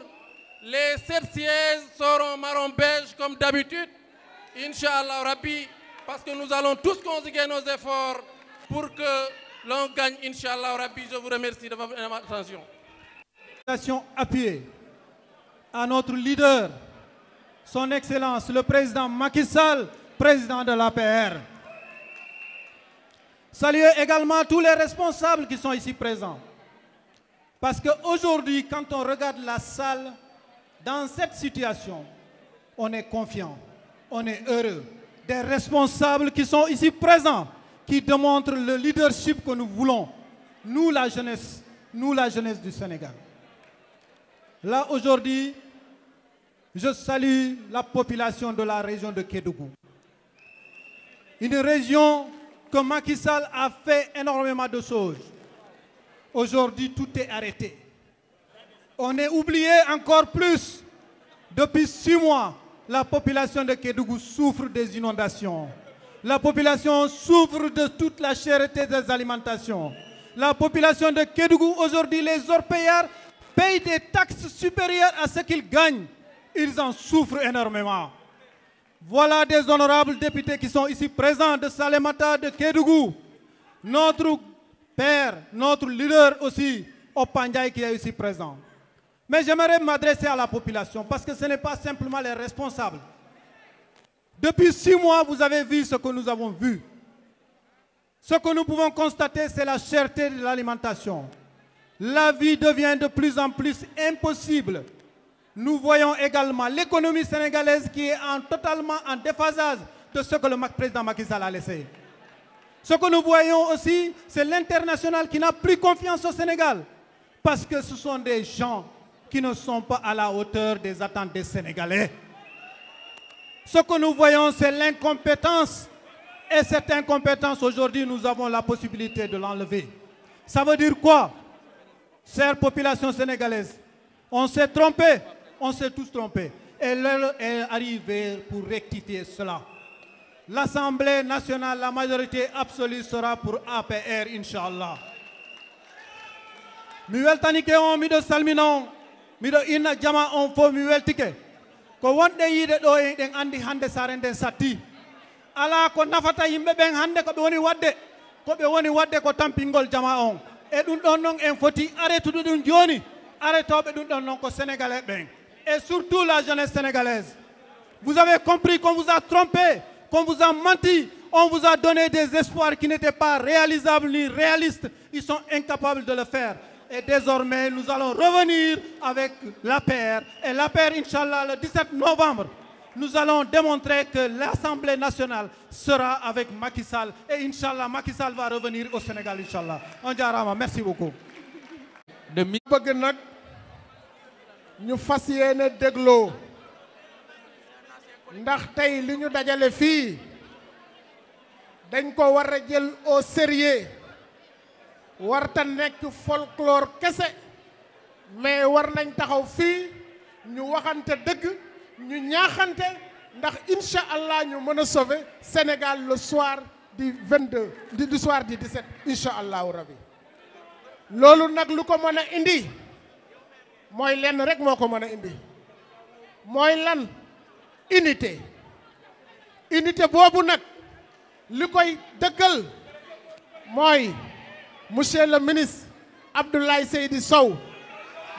les 7 sièges seront marron beige comme d'habitude. Inch'Allah Rabbi, parce que nous allons tous conjuguer nos efforts pour que l'on gagne, Inch'Allah Rabbi. Je vous remercie de votre attention. Appuyée à notre leader, Son Excellence le président Macky Sall, président de l'APR. Saluer également tous les responsables qui sont ici présents. Parce qu'aujourd'hui, quand on regarde la salle, dans cette situation, on est confiant, on est heureux. Des responsables qui sont ici présents, qui démontrent le leadership que nous voulons. Nous, la jeunesse du Sénégal. Là, aujourd'hui, je salue la population de la région de Kédougou. Une région que Macky Sall a fait énormément de choses. Aujourd'hui, tout est arrêté. On est oublié encore plus. Depuis 6 mois, la population de Kédougou souffre des inondations. La population souffre de toute la cherté des alimentations. La population de Kédougou, aujourd'hui, les orpailleurs payent des taxes supérieures à ce qu'ils gagnent. Ils en souffrent énormément. Voilà des honorables députés qui sont ici présents de Salémata, de Kédougou. Notre père, notre leader aussi, Opandiaï, qui est ici présent. Mais j'aimerais m'adresser à la population parce que ce n'est pas simplement les responsables. Depuis 6 mois, vous avez vu ce que nous avons vu. Ce que nous pouvons constater, c'est la cherté de l'alimentation. La vie devient de plus en plus impossible. Nous voyons également l'économie sénégalaise qui est totalement en déphasage de ce que le président Macky Sall a laissé. Ce que nous voyons aussi, c'est l'international qui n'a plus confiance au Sénégal. Parce que ce sont des gens qui ne sont pas à la hauteur des attentes des Sénégalais. Ce que nous voyons, c'est l'incompétence. Et cette incompétence, aujourd'hui, nous avons la possibilité de l'enlever. Ça veut dire quoi? Chère population sénégalaise, on s'est trompé, on s'est tous trompés. Et l'heure est arrivée pour rectifier cela. L'Assemblée nationale, la majorité absolue sera pour APR, Inch'Allah. Mi weltanike on miɗo salminon miɗo inna jama on fof mi weltike ko wonɗe yiide ɗo e ɗen andi hande sare nden satti ala ko nafata yimɓe ɓen hande ko ɓe woni wadde ko tampingol jama on e ɗum ɗon noon en foti arrêtude ɗum joni arrêtoɓe ɗum ɗon noon ko sénégalais ɓen et surtout la jeunesse sénégalaise. Vous avez compris qu'on vous a trompé, qu'on vous a menti, on vous a donné des espoirs qui n'étaient pas réalisables ni réalistes. Ils sont incapables de le faire. Et désormais, nous allons revenir avec l'APR. Et l'APR, Inch'Allah, le 17 novembre, nous allons démontrer que l'Assemblée nationale sera avec Macky Sall. Et Inch'Allah, Macky Sall va revenir au Sénégal, Inch'Allah. On diarama, merci beaucoup. bëgg nag ñu fas yéene dégloo ndax tey li ñu dajale fii dañ ko war a jël au sérieux warta nekk folklore kese mais war nañ taxaw fii ñu waxante dëgg ñu ñaaxante ndax incha allah ñu mën a sauver Sénégal le soir du 22 du soir du 17 incha allahu rabi loolu nag lu ko mën a indi mooy lenn rek moo ko mën a indi mooy lan unité boobu nag li koy dëggal mooy monsieur le ministre Abdoulaye Seydi Sow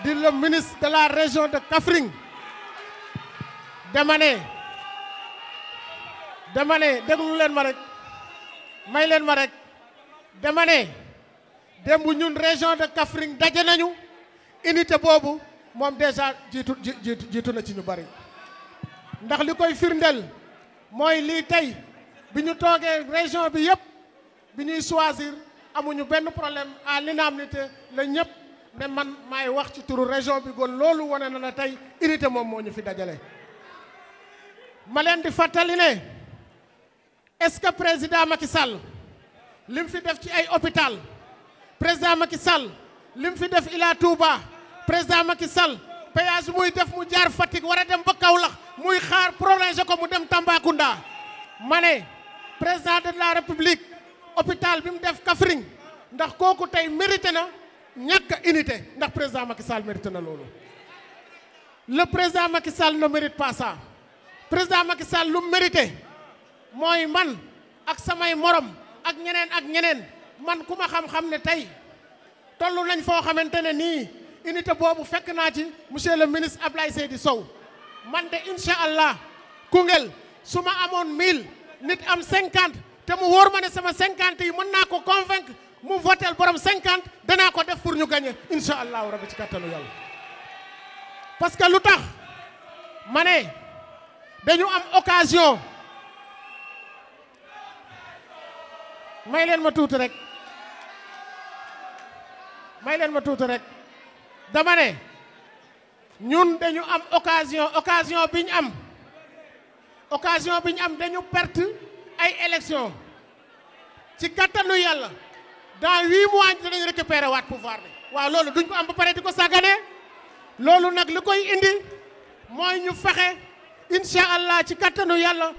di le ministre de la région de Kaffrine dama ne déglu leen ma rek may leen ma rek dama ne démb ñun région de Kaffrine daje nañu unité boobu moom déjà jiitu na ci ñu bari ndax li koy firndeel mooy lii tey bi ñu toogee région bi yëpp bi ñuy choisir amuñu benn problème à l'unanimité la ñëpp ne man maay wax ci turu région bi gon loolu wane na tey unité moom moo ñu fi dajale. ma leen di fàttali ne est-ce que président Macky Sall lim fi def ci ay hôpital président Macky Sall lim fi def Ila Touba président Macky Sall péage muy def mu jaar Fatick war a dem ba Kaolack muy xaar prolongé ko mu dem Tambacounda ma ne président de la République hôpital bi mu def Kaffrine ndax kooku tey mérité na ñàkk unité ndax président Macky Sall mérité na loolu. Le président Macky Sall ne mérite pas ça président Macky Sall lu mérité mooy man ak samay morom ak ñeneen man ku ma xam-xam ne tey tollu nañ foo xamante ne nii unité boobu fekk naa ci monsieur le ministre Abdoulaye Seydi Sow man de incha allah Koungheul su ma amoon 1000 nit am 50 te mu wóor ma ne sama 50 yi mën naa ko convaincre mu votel borom 50 danaa ko def pour ñu gagner incha allahu rabbi ci kattanu yàlla. parce que lu tax ma ne dañu am occasion may leen ma tuuti rek dama ne ñun dañu am occasion bi ñu am dañu perte ay élection ci kattanu yàlla dans 8 mois dinañ récupérer waat pouvoir bi waaw loolu duñ ko am ba pare di ko sàggane loolu nag li koy indi mooy ñu fexe incha allah ci kattanu yàlla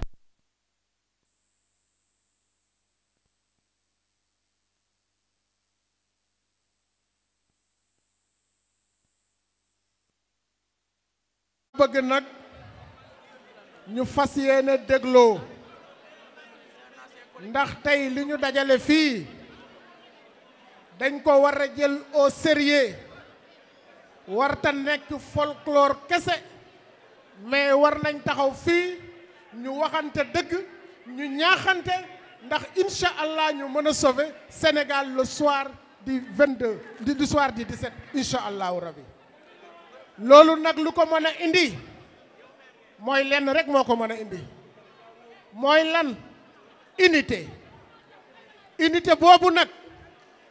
bëgg nag ñu fas yéene dégloo ndax tey li ñu dajale fii dañ ko war a jël au sérieux warta nekk folklore kese mais war nañ taxaw fii ñu waxante dëgg ñu ñaaxante ndax incha allah ñu mën a sauver Sénégal le soir du 22 du soir du 17 incha allahu rabi loolu nag lu ko mën a indi mooy lenn rek moo ko mën a indi mooy lan unité boobu nag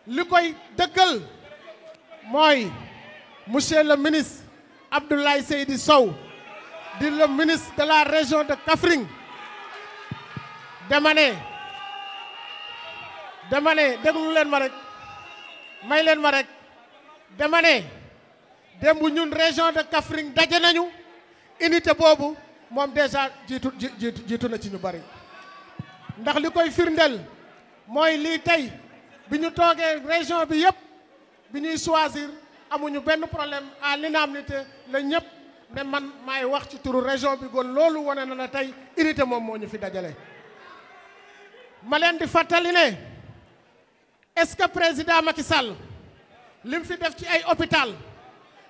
li koy dëggal mooy monsieur le ministre Abdoulaye Seydi Sow di le ministre de la région de Kaffrine dama ne déglu leen ma rek may leen ma rek dama ne démb ñun région de Kaffrine daje nañu unité boobu moom déjà jiitu na ci ñu bari ndax li koy firndeel mooy lii tey bi ñu toogee région bi yëpp bi ñuy choisir amuñu benn problème à l'unanimité la ñëpp ne man maay wax ci turu région bi kon loolu wane na tey unité moom moo ñu fi dajale. ma leen di fàttali ne est-ce que président Macky Sall lim fi def ci ay hôpital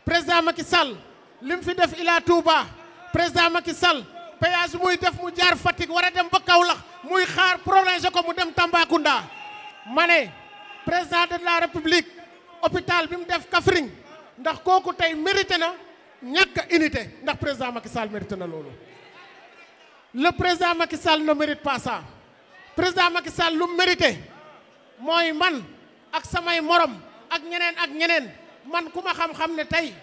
président Macky Sall lim fi def Ila Touba président Macky Sall péage muy def mu jaar Fatick war a dem ba Kaolack muy xaar prolongé ko mu dem Tambacounda ma ne président de la République hôpital bi mu def Kaffrine ndax kooku tey mérité na ñàkk unité ndax président Macky Sall mérité na loolu. Le président Macky Sall ne mérite pas ça président Macky Sall lu mérité mooy man ak samay morom ak ñeneen man ku ma xam-xam ne tey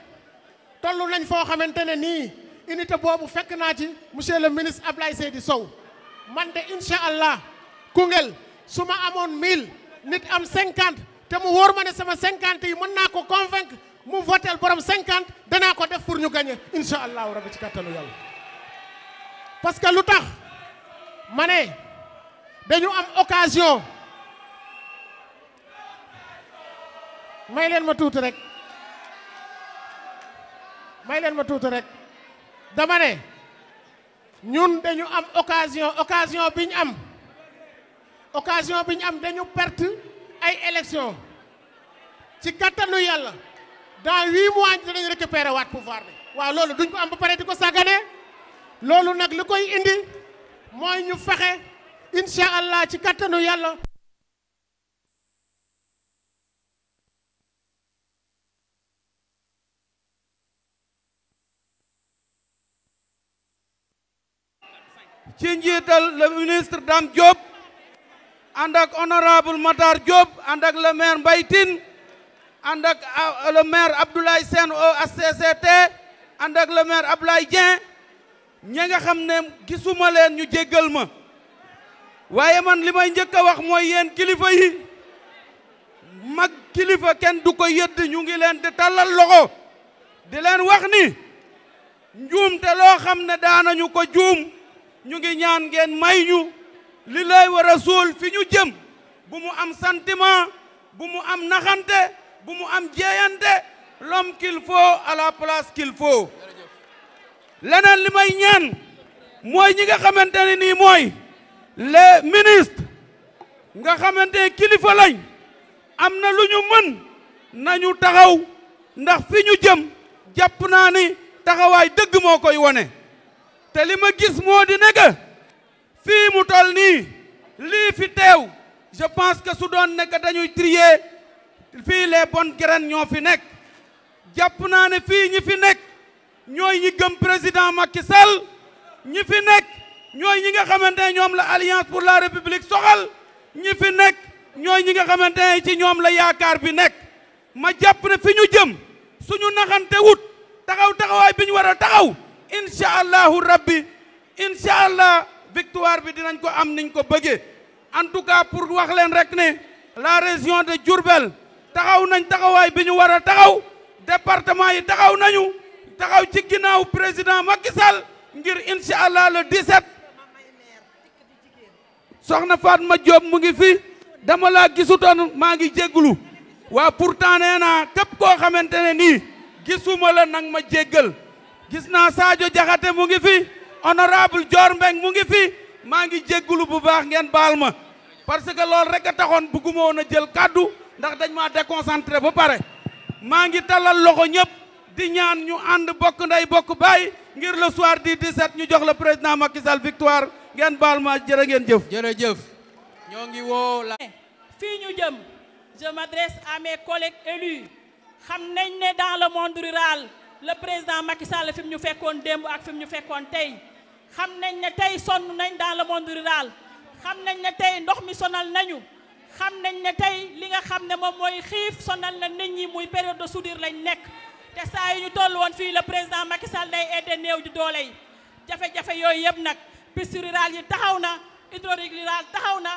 toll nañ foo xamante ne nii unité boobu fekk naa ci monsieur le ministre Abdoulaye Seydi Sow man de incha allah Koungheul su ma amoon 1000 nit am 50 te mu wóor ma ne sama 50 yi mën naa ko convaincre mu votel borom 50 danaa ko def pour ñu gagner incha allahu rabbi ci kattanu yàlla. parce que lu tax ma ne dañu am occasion may leen ma tuuti rek dama ne ñun dañu am occasion bi ñu am dañu perte ay élection ci kattanu yàlla dans 8 mois dinañ récupérer waat pouvoir bi waaw loolu duñ ko am ba pare di ko sàggane loolu nag li koy indi mooy ñu fexe incha allah ci kattanu yàlla ci njiital le ministre Dame Diop ànd ak honorable Matar Diop ànd ak le maire Mbaye Tine ànd ak le maire Abdoulaye Sène au HCCT ànd ak le maire Abdoulaye Dieng ñi nga xam ne gisuma leen ñu jéggal ma waaye man li may njëkk a wax mooy yéen kilifa yi mag kilifa kenn du ko yëdd ñu ngi leen di tàllal loxo di leen wax ni njuum te loo xam ne daanañu ko juum ñu ngi ñaan ngeen may ñu li lay war a suul fi ñu jëm bu mu am sentiment bu mu am naxante bu mu am jeeyante l'homme qu'il faut à la place qu'il faut leneen li may ñaan mooy ñi nga xamante ne nii mooy les ministres nga xamante ne kilifa lañ am na lu ñu mën nañu taxaw ndax fi ñu jëm jàpp naa ni taxawaay dëgg moo koy wone te li ma gis moo di nekk fii mu toll nii lii fi teew je pense que su doon nekk dañuy trier fii les bonnes graines ñoo fi nekk jàpp naa ne fii ñi fi nekk ñooy ñi gëm président Macky Sall ñi fi nekk ñooy ñi nga xamante ne ñoom la alliance pour la république soxal ñi fi nekk ñooy ñi nga xamante ne ci ñoom la yaakaar bi nekk ma jàpp ne fi ñu jëm suñu naxante wut taxawaay bi ñu war a taxaw incha allahu rabbi incha allah victoire bi dinañ ko am niñ ko bëggee en tout cas pour wax leen rek ne la région de Diourbel taxaw nañ taxawaay bi ñu war a taxaw département yi taxaw nañu taxaw ci ginnaaw président Macky Sall ngir incha allah le 17 soxna Fatma Diop mu ngi fi dama laa gisutoon maa ngi jégglu waa pourtant nee naa képp koo xamante ne nii gisuma la nag ma jéggal gis naa Sadio Diakhaté mu ngi fi honorable Dior Mbeng mu ngi fi maa ngi jéggulu bu baax ngeen baal ma parce que loolu rek a taxoon bëgguma woon a jël kàddu ndax dañ maa déconcentré ba pare maa ngi talal loxo ñëpp di ñaan ñu ànd bokk ndey bokk baay ngir le soir du 17 ñu jox le président Macky Sall victoire ngeen baal ma jërë ngeen jëf. jërëjëf ñoo ngi woo la. fii ñu jëm je m'adresse à mes collègues élus xam nañ ne dans le monde rural le président Macky Sall fi mu ñu fekkoon démb ak fi mu ñu fekkoon tey xam nañ ne tey sonn nañ dans le monde rural xam nañ ne tey ndox mi sonal nañu xam nañ ne tey li nga xam ne moom mooy xiif sonal na nit ñi muy période de soudure lañ nekk te saa yu ñu toll woon fii le président Macky Sall day aidé néew di doole yi jafe-jafe yooyu yëpp nag piste rurale yi taxaw na hydraulique rural taxaw na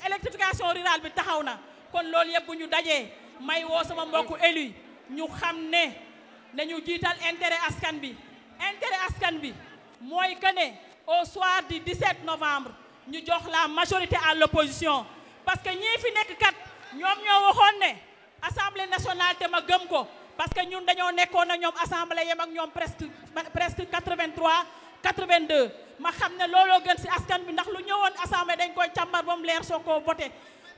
électrification rurale bi taxaw na kon loolu yëpp bu ñu dajee may woo sama mbokku élu ñu xam ne nañu jiital intérêt askan bi mooy que ne au soir du 17 novembre ñu jox la majorité à l'opposition parce que ñii fi nekk kat ñoom ñoo waxoon ne assemblée nationale te ma gëm ko parce que ñun dañoo nekkoon na ñoom assemblée yem ak ñoom presque 83 82 ma xam ne looloo gën ci askan bi ndax lu ñëwoon assemblée dañ koy càmbar ba mu leer soo ko voté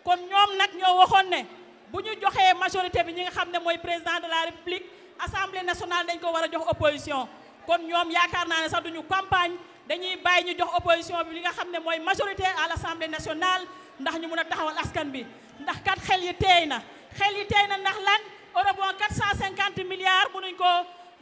kon ñoom nag ñoo waxoon ne bu ñu joxee majorité bi ñi nga xam ne mooy président de la république assemblée nationale dañ ko war a jox opposition kon ñoom yaakaar naa ne sax duñu campagne dañuy bàyyi ñu jox opposition bi li nga xam ne mooy majorité à l'assemblée nationale ndax ñu mun a taxawal askan bi ndax kat xel yi teey na ndax lan eurobond 450 milliards mënuñ ko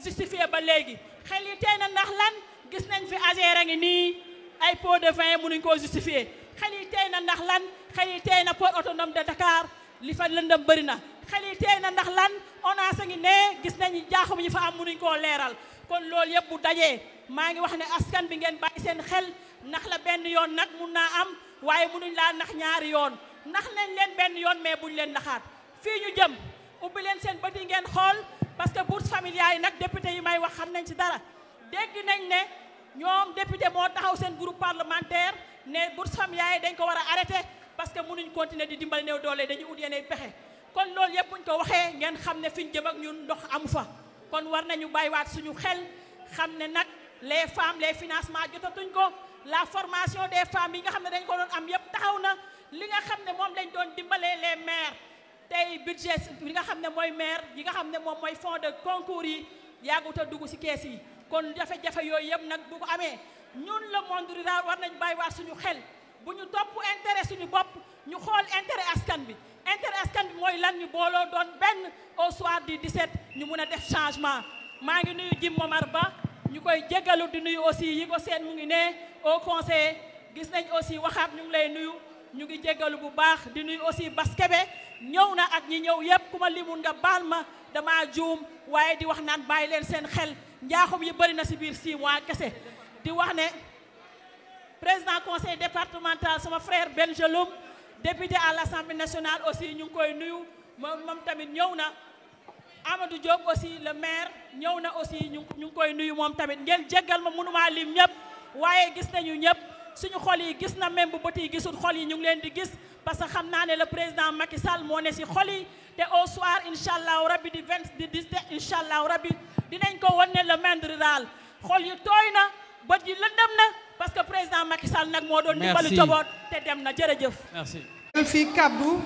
justifier ba léegi xel yi teey na ndax lan gis nañ fi AGER a ngi nii ay pot de vin mënuñ koo justifier xel yi teey na ndax lan xel yi teey na port autonome de Dakar li fa lëndëm bëri na xel yi teey na ndax lan ONAS a ngi ne gis nañ jaaxum yi fa am mënuñ koo leeral kon loolu yëpp bu dajee maa ngi wax ne askan bi ngeen bàyyi seen xel nax la benn yoon nag mun naa am waaye mënuñ laa nax ñaari yoon nax nañ leen benn yoon mais buñ leen naxaat fii ñu jëm ubbi leen seen bët yi ngeen xool parce que bourse familiale yi nag député yi may wax xam nañ ci dara dégg nañ ne ñoom député moo taxaw seen groupe parlementaire ne bourse familiale yi dañ ko war a arrêté parce que mënuñ continuer di dimbali néew doole dañuy ut yeneen pexe kon loolu yëpp buñ ko waxee ngeen xam ne fi ñu jëm ak ñun ndox amu fa kon war nañu bàyyiwaat suñu xel xam ne nag les femmes les financements jotatuñ ko la formation des femmes yi nga xam ne dañ ko doon am yëpp taxaw na li nga xam ne moom lañ doon dimbalee les maires tey budget li nga xam ne mooy maire yi nga xam ne moom mooy fonds de concours yi yàggut a dugg ci kees yi kon jafe-jafe yooyu yëpp nag bu ko amee ñun le monde rural war nañ bàyyiwaat suñu xel bu ñu topp intérêt suñu bopp ñu xool intérêt askan bi mooy lan ñu booloo doon benn au soir du 17 ñu mun a def changement maa ngi nuyu Jim Momar Ba ñu koy jégalu di nuyu aussi yi ko seen mu ngi ne au conseil gis nañ aussi waxaat ñu ngi lay nuyu ñu ngi jégalu bu baax di nuyu aussi Baskebe ñëw na ak ñi ñëw yëpp ku ma limul nga baal ma dama juum waaye di wax naan bàyyi leen seen xel njaaxum yi bëri na ci biir 6 mois kese di wax ne président conseil départemental sama frère Benjeloum député à l'Assemblée nationale aussi ñu ngi koy nuyu moom tamit ñëw na Amadou Diop aussi le maire ñëw na aussi ñu ngi koy nuyu moom tamit ngeen jéggal ma mënumaa lim ñëpp waaye gis nañu ñëpp suñu xol yi gis na même bu bët yi gisul xol yi ñu ngi leen di gis parce que xam naa ne le président Macky Sall moo ne ci xol yi te au soir incha allahu rabbi di 17 incha allahu rabbi dinañ ko wan ne le monde rural xol yi tooy na bët yi lëndëm na parce que président Macky Sall nag moo doon dimbalu coboot te dem na jërëjëf. merci. fii kaddu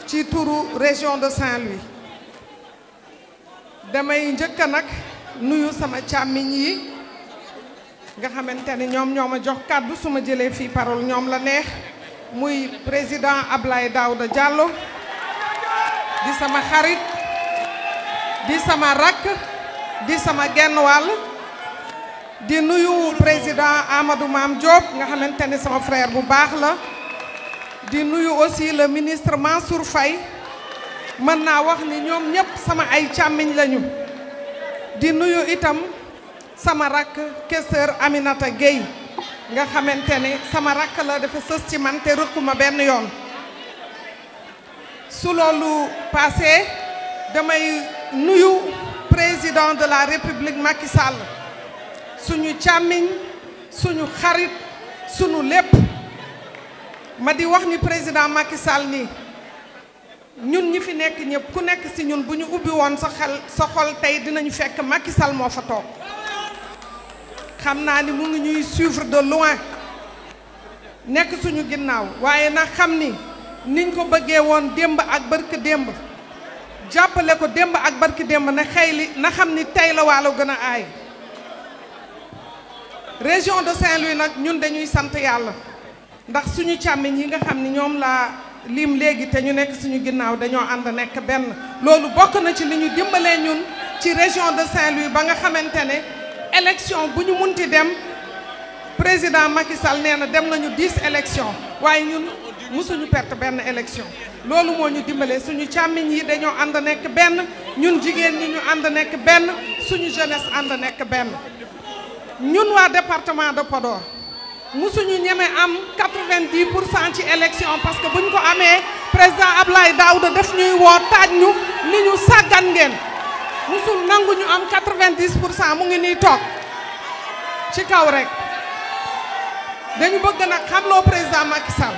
ci turu région de Saint-Louis damay njëkk nag nuyu sama càmmiñ yi nga xamante ne ñoom ñoo ma jox kaddu su ma jëlee fii parole ñoom la neex muy président Ablaye Daouda Diallo di sama xarit di sama rakk di sama genn wàll di nuyu président Amadou Mame Diop nga xamante ne sama frère bu baax la di nuyu aussi le ministre Mansour Faye mën naa wax ni ñoom ñëpp sama ay càmmiñ lañu di nuyu itam sama rakk questeur Aminata Gueye nga xamante ne sama rakk la dafa sës ci man te rëkkuma benn yoon su loolu passé damay nuyu président de la République Macky Sall suñu càmmiñ suñu xarit suñu lépp ma di wax ni président Macky Sall nii ñun ñi fi nekk ñëpp ku nekk ci ñun bu ñu ubbi woon sa xol tey dinañu fekk Macky Sall moo fa toog xam naa ni mu ngi ñuy suivre de loin nekk suñu ginnaaw waaye nag xam ni niñ ko bëggee woon démb ak barki démb jàppale ko démb ak barki démb na na xam ni tey la Waalo gën a aay région de Saint-Louis nag ñun dañuy sant yàlla ndax suñu càmmiñ yi nga xam ni ñoom laa lim léegi te ñu nekk suñu ginnaaw dañoo ànd nekk benn loolu bokk na ci li ñu dimbalee ñun ci région de Saint-Louis ba nga xamante ne élection bu ñu munti dem président Macky Sall nee na dem nañu 10 élections waaye ñun musuñu perte benn élection loolu moo ñu dimbalee suñu càmmiñ yi dañoo ànd nekk benn ñun jigéen ñi ñu ànd nekk benn suñu jeunesse ànd nekk benn ñun waa département de Podor musuñu ñeme am 90% ci élection parce que buñ ko amee président Ablaye Daouda def ñuy woo taaj ñu ni ñu sàggan ngeen musul nangu ñu am 90% mu ngi nii toog ci kaw rek dañu bëgg nag xamloo président Macky Sall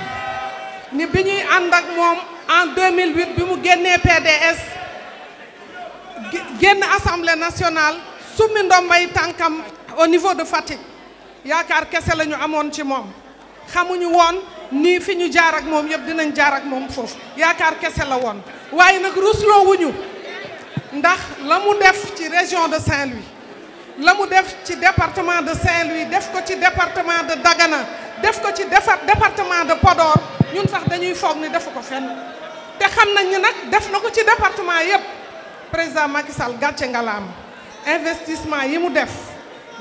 ni bi ñuy ànd ak moom en 2008 bi mu génnee PDS génn assemblée nationale summi ndombay tànkam au niveau de Fatick yaakaar kese la ñu amoon ci moom xamuñu woon nii fi ñu jaar ak moom yëpp dinañ jaar ak moom foofu yaakaar kese la woon waaye nag rusloo wuñu ndax la mu def ci région de Saint-Louis la mu def ci département de Saint-Louis def ko ci département de Dagana def ko ci département de Podor ñun sax dañuy foog ni defu ko fenn te xam nañ ni nag def na ko ci département yëpp président Macky Sall gàcce ngalaam investissement yi mu def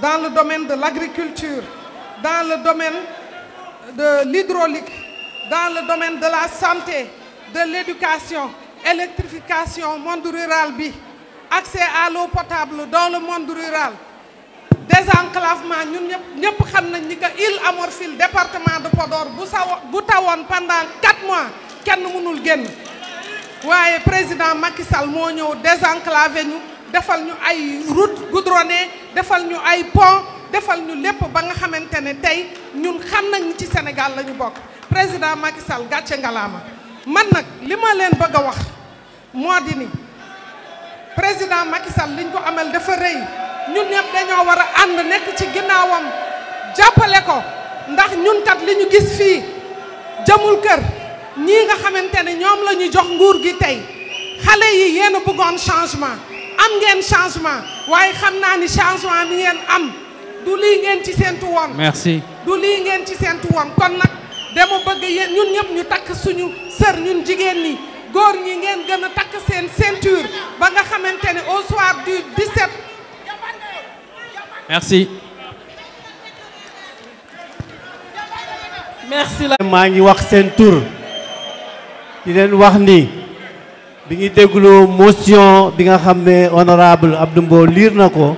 dans le domaine de l'agriculture, dans le domaine de l'hydraulique, dans le domaine de la santé, de l'éducation, électrification, monde rural bi, accès à l'eau potable dans le monde rural, désenclavement, ñun ñëpp xam nañ ni que Île à Morphil département de Podor bu tawoon pendant 4 mois kenn mënul génn waaye président Macky Sall moo ñëw désenclavé ñu defal ñu ay route goudronnée defal ñu ay pont defal ñu lépp ba nga xamante ne tey ñun xam nañ ci Sénégal la ñu bokk président Macky Sall gàcce ngalaama man nag li ma leen bëgg a wax moo di ni président Macky Sall liñ ko amal dafa rëy ñun ñëpp dañoo war a ànd nekk ci ginnaawam jàppale ko ndax ñun kat li ñu gis fii jëmul kër ñii nga xamante ne ñoom la ñu jox nguur gi tey xale yi yéen a bëggoon changement am ngeen changement waaye xam naa ni changement mi ngeen am du lii ngeen ci seentu woon. merci du lii ngeen ci seentu woon kon nag dama bëgg yéen ñun ñëpp ñu takk suñu sër ñun jigéen ñi góor ñi ngeen gën a takk seen ceinture ba nga xamante ne au soir du 17. merci. merci la. maa ngi wax seen tur di leen wax ni. bi ngi déglu motion bi nga xam ne honorable Abdou Mbow liir na ko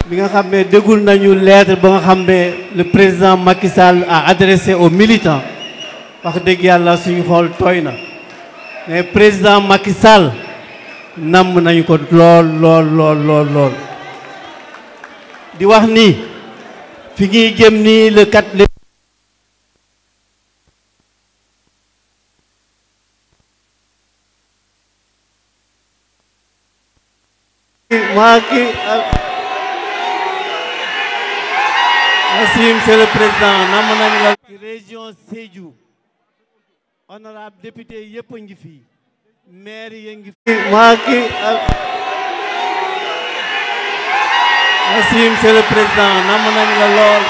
bi nga xam ne déggul nañu lettre ba nga xam ne le président Macky Sall a adressé aux militants wax dëgg yàlla suñu xool tooy na mais président Macky Sall namm nañu ko lool di wax ni fi ngi jëm ni le 4 Merci monsieur le président nam nañu la région Sédhiou honorable député yëpp a ngi fi maire yi ngi fi merci monsieur le président nam nañu la lool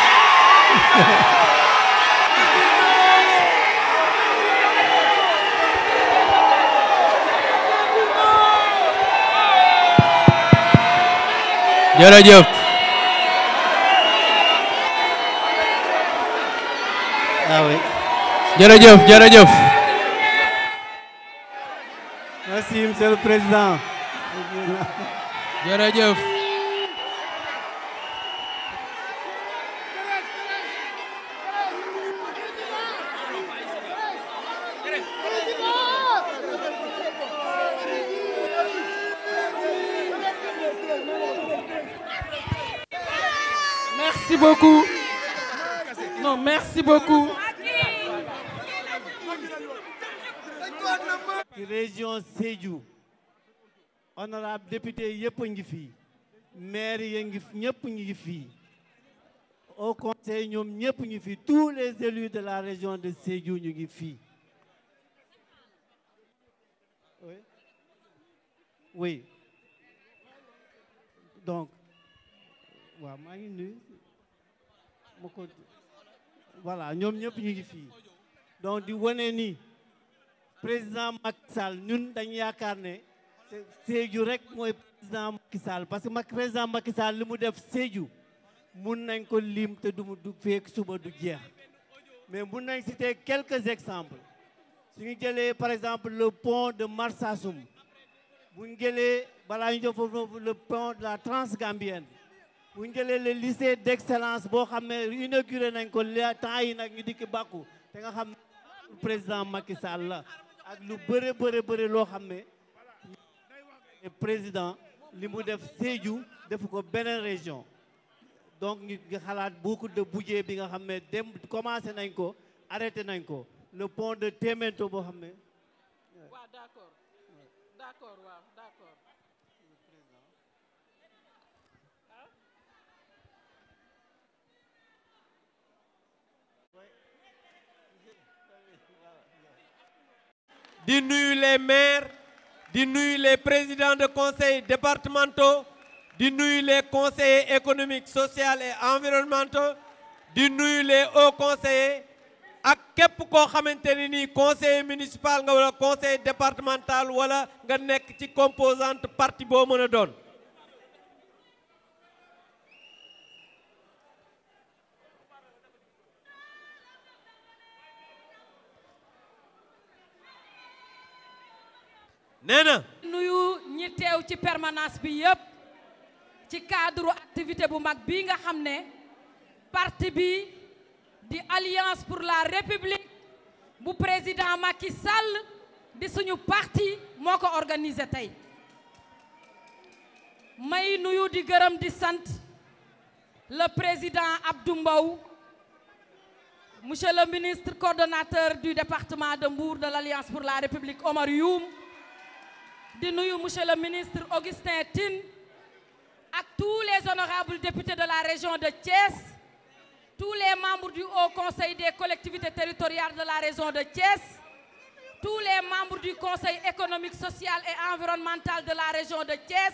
jërëjëf. ah oui. jërëjëf. merci monsieur le président. jërëjëf. Merci beaucoup. Non, merci beaucoup. Région Sédhiou honorable député yëpp a ngi fi maire yi ngi ñëpp ngi fi au conseil ñoom ñëpp ñu fi tous les élus de la région de Sédhiou ñu ngi fii. Oui. Donc waaw maa ngi nuyu ma ko voilà ñoom ñëpp ñu ngi fii donc di wane ni président Macky Sall ñun dañu yaakaar ne Sédhiou rek mooy président Macky Sall parce que président Macky Sall li mu def Sédhiou mun nañ ko lim te du fekk suba du jeex mais mun nañ citer quelques exemples su ñu jëlee par exemple le pont de Marsassoum bu ñu jëlee balaa ñu jox foofu le pont de la Transgambienne bu ñu jëlee le lycée d'excellence boo xam ne inauguré nañ ko temps yi nag ñu dikki bàkku te nga xam ne président Macky Sall la ak lu bëre loo xam ne président li mu def Sédhiou defu ko beneen région donc ñu ngi xalaat beaucoup de budget bi nga xam ne dem commencé nañ ko arrêté nañ ko le pont de Témento boo xam ne waaw d'accord waaw d'accord di nuyu les maires di nuyu les présidents de conseils départementaux di nuyu les conseillers économiques sociaux et environnementaux di nuyu les hauts conseillers ak képp koo xamante ne nii conseiller municipal nga wala conseiller départemental wala nga nekk ci composante parti boo mën a doon. nee na nuyu ñi teew ci permanence bi yëpp ci cadre activité bu mag bii nga xam ne parti bi di Alliance pour la République bu président Macky Sall di suñu parti moo ko organisé tey may nuyu di gërëm di sant le président Abdou Mbow monsieur le ministre coordonnateur du département de Mbour de l'Alliance pour la République Omar Youm di nuyu monsieur le ministre Augustin Tine ak tous les honorables députés de la région de Thiès, tous les membres du Haut Conseil des collectivités territoriales de la région de Thiès, tous les membres du Conseil économique, social et environnemental de la région de Thiès,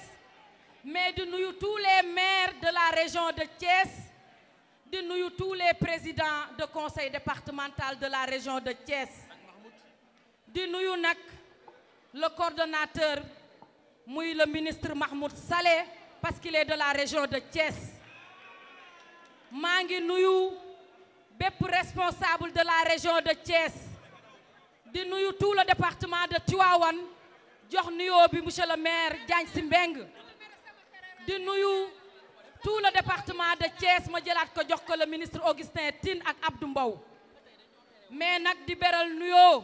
mais di nuyu tous les maires de la région de Thiès, di nuyu tous les présidents de conseil départemental de la région de Thiès, di nuyu nag le coordonnateur muy le ministre Mahmoud Saleh parce qu'il est de la région de Thiès maa ngi nuyu bépp responsable de la région de Thiès di nuyu tout le département de Tivaouane jox nuyoo bi monsieur le maire Diagne Sy Mbengue di nuyu tout le département de Thiès ma jëlaat ko jox ko le ministre Augustin Tine ak Abdou Mbow mais nag di beral nuyoo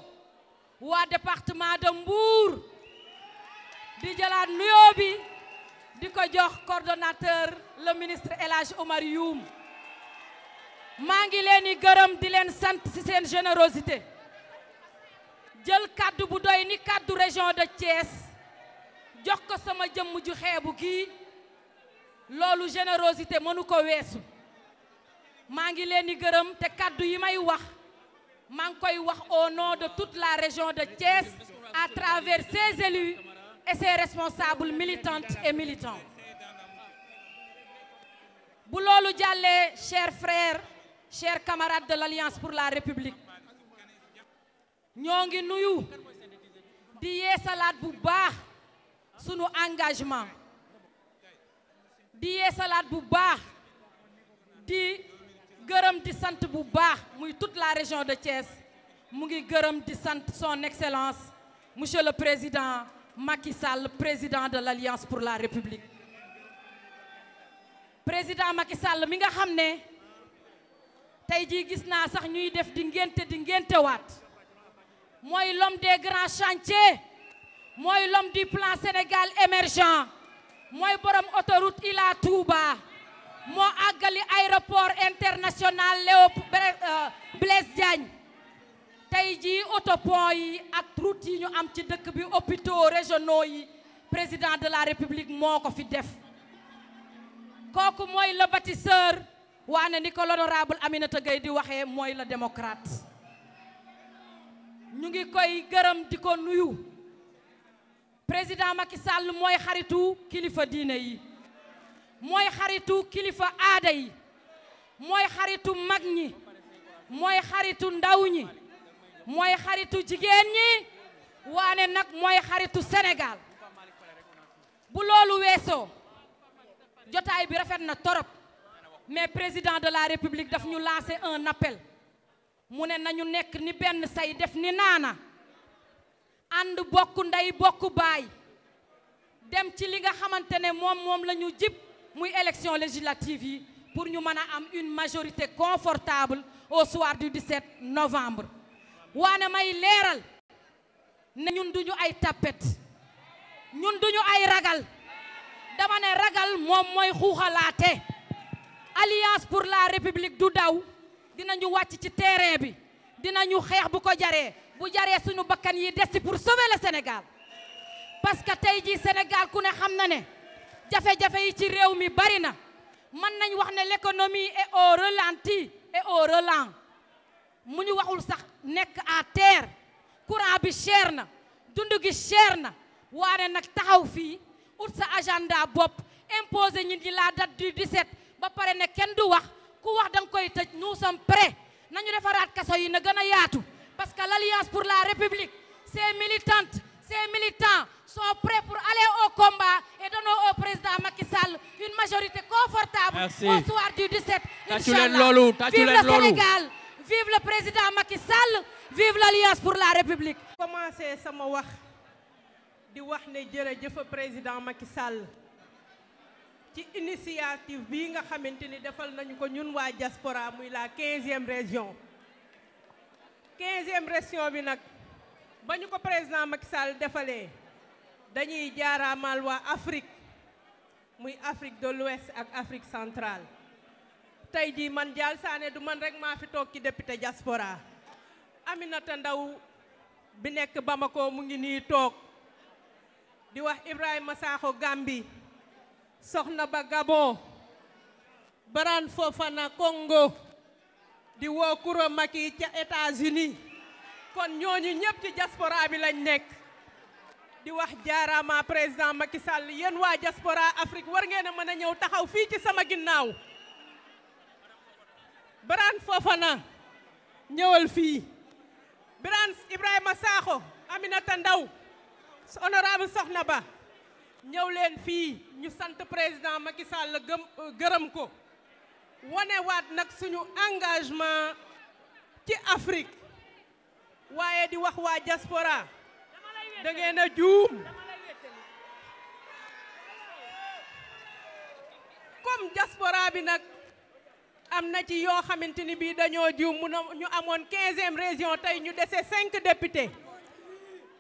waa département de Mbour di jëlaat nuyoo bi di ko jox coordonnateur le ministre El Hadj Omar Youm maa ngi leen di gërëm di leen sant ci seen générosité jël kaddu bu doy ni kaddu région de Thiès jox ko sama jëmm ju xeebu kii loolu générosité mënu ko weesu maa ngi leen di gërëm te kaddu yi may wax maa ngi koy wax au nom de toute la région de Thiès à travers ses élus et ses responsables militantes et militants bu loolu jàllee chers frères chers camarades de l'Alliance pour la République ñoo ngi nuyu di yeesalaat bu baax sunu engagement di yeesalaat bu baax di gërëm di sant bu baax muy toute la région de Thiès mu ngi gërëm di sant son excellence monsieur le président Macky Sall président de l'Alliance pour la République président Macky Sall mi nga xam ne tey jii gis naa sax ñuy def di ngénte waat mooy l'homme des grands chantiers mooy l'homme du plan Sénégal émergent mooy borom autoroute Ila Touba moo àggali aéroport international Blaise Diagne tey jii autopont yi ak route yi ñu am ci dëkk bi hôpitaux régionaux yi président de la République moo ko fi def kooku mooy le bâtisseur waane ni ko l'honorable Aminata Gueye di waxee mooy le démocrate. ñu ngi koy gërëm di ko nuyu président Macky Sall mooy xaritu kilifa diine yi mooy xaritu kilifa aada yi mooy xaritu mag ñi mooy xaritu ndaw ñi mooy xaritu jigéen ñi waane nag mooy xaritu Sénégal. bu loolu weesoo jotaay bi rafet na torop mais président de la république daf ñu lancer un appel mu ne nañu nekk ni benn say def ni naana ànd bokk ndey bokk baay dem ci li nga xamante ne moom la ñu jib muy élection législative yi pour ñu mën a am une majorité confortable au soir du 17 novembre. waane may leeral ne ñun duñu ay tapet ñun duñu ay ragal dama ne ragal moom mooy xuuxalaate. Alliance pour la République du daw dinañu wàcc ci terrain bi dinañu xeex bu ko jaree bu jaree suñu bakkan yi des pour sauver le Sénégal parce que tey jii Sénégal ku ne xam na ne jafe-jafe yi ci réew mi bari na mën nañ wax ne l'économie est au ralenti et au relent mu ñu waxul sax nekk à terre courant bi cher na dund gi cher na waane nag taxaw fii ut sa agenda bopp imposer ñi di la date du 17 ba pare ne kenn du wax ku wax danga koy tëj nous sommes prêts nañu defaraat kaso yi na gën a yaatu parce que l'Alliance pour la République ses militantes ses militants sont prêts pour aller au combat et donner au président Macky Sall une majorité confortable. Merci. Au soir du 17 Tàccu leen inchallah. loolu, tàccu Vive leen le loolu. Sénégal, vive le président Macky Sall, vive l'Alliance pour la République. commencé sama wax di wax ne jërëjëf président Macky Sall ci initiative bii nga xamante ni defal nañu ko ñun waa diaspora muy la 15e région 15e région bi nag ba ñu ko président Macky Sall defalee dañuy jaaraamal waa Afrique muy Afrique de l'Ouest ak Afrique centrale tey jii man Dial Sané du man rek maa fi toog ci député diaspora Aminata Ndaw bi nekk Bamako mu ngi nii toog di wax Ibrahima Sakho Gambie Soxna Ba Gabon Baran Fofana Congo di woo Koura Macky ca États-Unis kon ñooñu ñëpp ci diaspora bi lañ nekk di wax jaaraama président Macky Sall yéen waa diaspora Afrique war ngeen a mën a ñëw taxaw fii ci sama ginnaaw Baran Fofana ñëwal fii Birane Ibrahima Sakho Aminata Ndaw honorable Soxna Ba ñëw leen fii ñu sant président Macky Sall gërëm ko wanewaat nag suñu engagement ci Afrique waaye di wax waa diaspora da ngeen a juum comme diaspora bi nag am na ci yoo xamante ni bii dañoo juum ñu amoon 15e région tey ñu dese 5 députés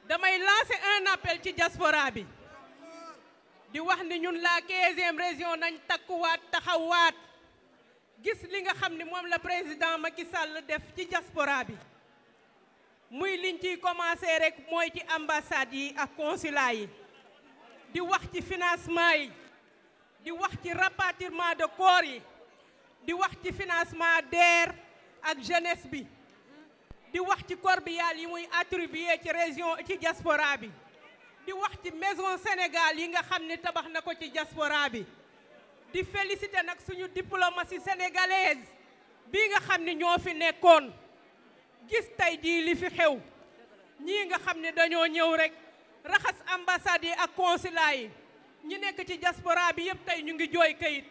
damay lancer un appel ci diaspora bi di wax ni ñun la 15e région nañ takkuwaat taxawaat gis li nga xam ni moom la président Macky Sall def ci diaspora bi muy liñ ciy commencé rek mooy ci ambassade yi ak consulat yi di wax ci financement yi di wax ci rapatriement de corps yi di wax ci financement DER ak jeunesse bi di wax ci corbillard yi muy attribué ci région ci diaspora bi di wax ci maison Sénégal yi nga xam ne tabax na ko ci diaspora bi di féliciter nag suñu diplomatie sénégalaise bii nga xam ne ñoo fi nekkoon gis tey jii li fi xew ñii nga xam ne dañoo ñëw rek raxas ambassade yi ak consulat yi ñi nekk ci diaspora bi yëpp tey ñu ngi jooy kayit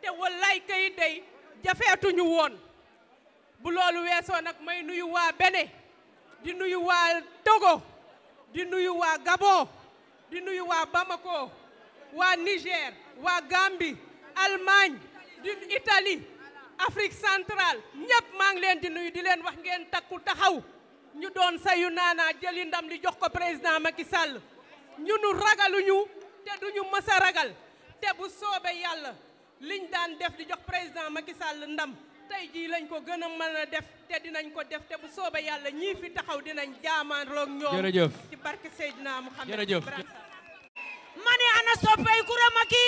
te wallaay kayit day jafeetuñu woon bu loolu weesoo nag may nuyu waa Bénin di nuyu waa Togo di nuyu waa Gabon di nuyu waa Bamako waa Niger waa Gambie Allemagne di Italie Afrique centrale ñëpp maa ngi leen di nuyu di leen wax ngeen takku taxaw ñu doon sayu naanaa jëli ndam li jox ko président Macky Sall ñunu ragaluñu te duñu mës a ragal te bu soobee yàlla liñ daan def di jox président Macky Sall ndam tey jii lañ ko gën a mën a def te dinañ ko def te bu soobee yàlla ñii fi taxaw dinañ jaamaarloog ñoom. jërëjëf ci barke Seydina Mouhamed. jërëjëf. ma ne ana soppey Koura Macky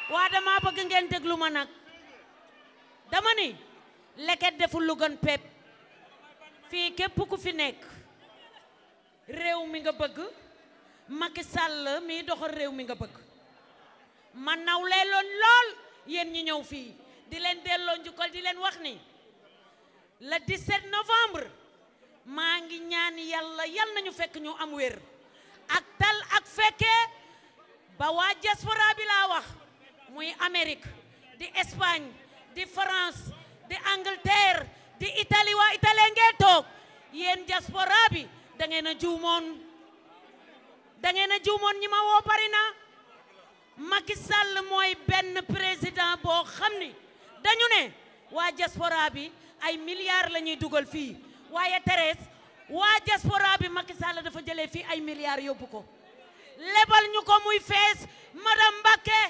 waa dama bëgg ngeen déglu ma nag dama ni leket deful lu gën pepp fii képp ku fi nekk réew mi nga bëgg Macky Sall mi doxal réew mi nga bëgg man nawlee loon lool yéen ñi ñëw fii di leen delloo njukkal di leen wax ni le 17 novembre maa ngi ñaan yàlla yal nañu fekk ñu am wér ak tal ak fekkee ba waa diaspora bi laa wax muy Amérique di Espagne di France di Angleterre di Italie waa Italie ngeen toog yéen diaspora bi da ngeen a juumoon ñi ma woo bari na Macky Sall mooy benn président boo xam ni dañu ne waa diaspora bi ay milliards la ñuy dugal fii waaye Thérèse waa diaspora bi Macky Sall dafa jëlee fii ay milliards yóbbu ko lebal ñu ko muy fees madame Mbacké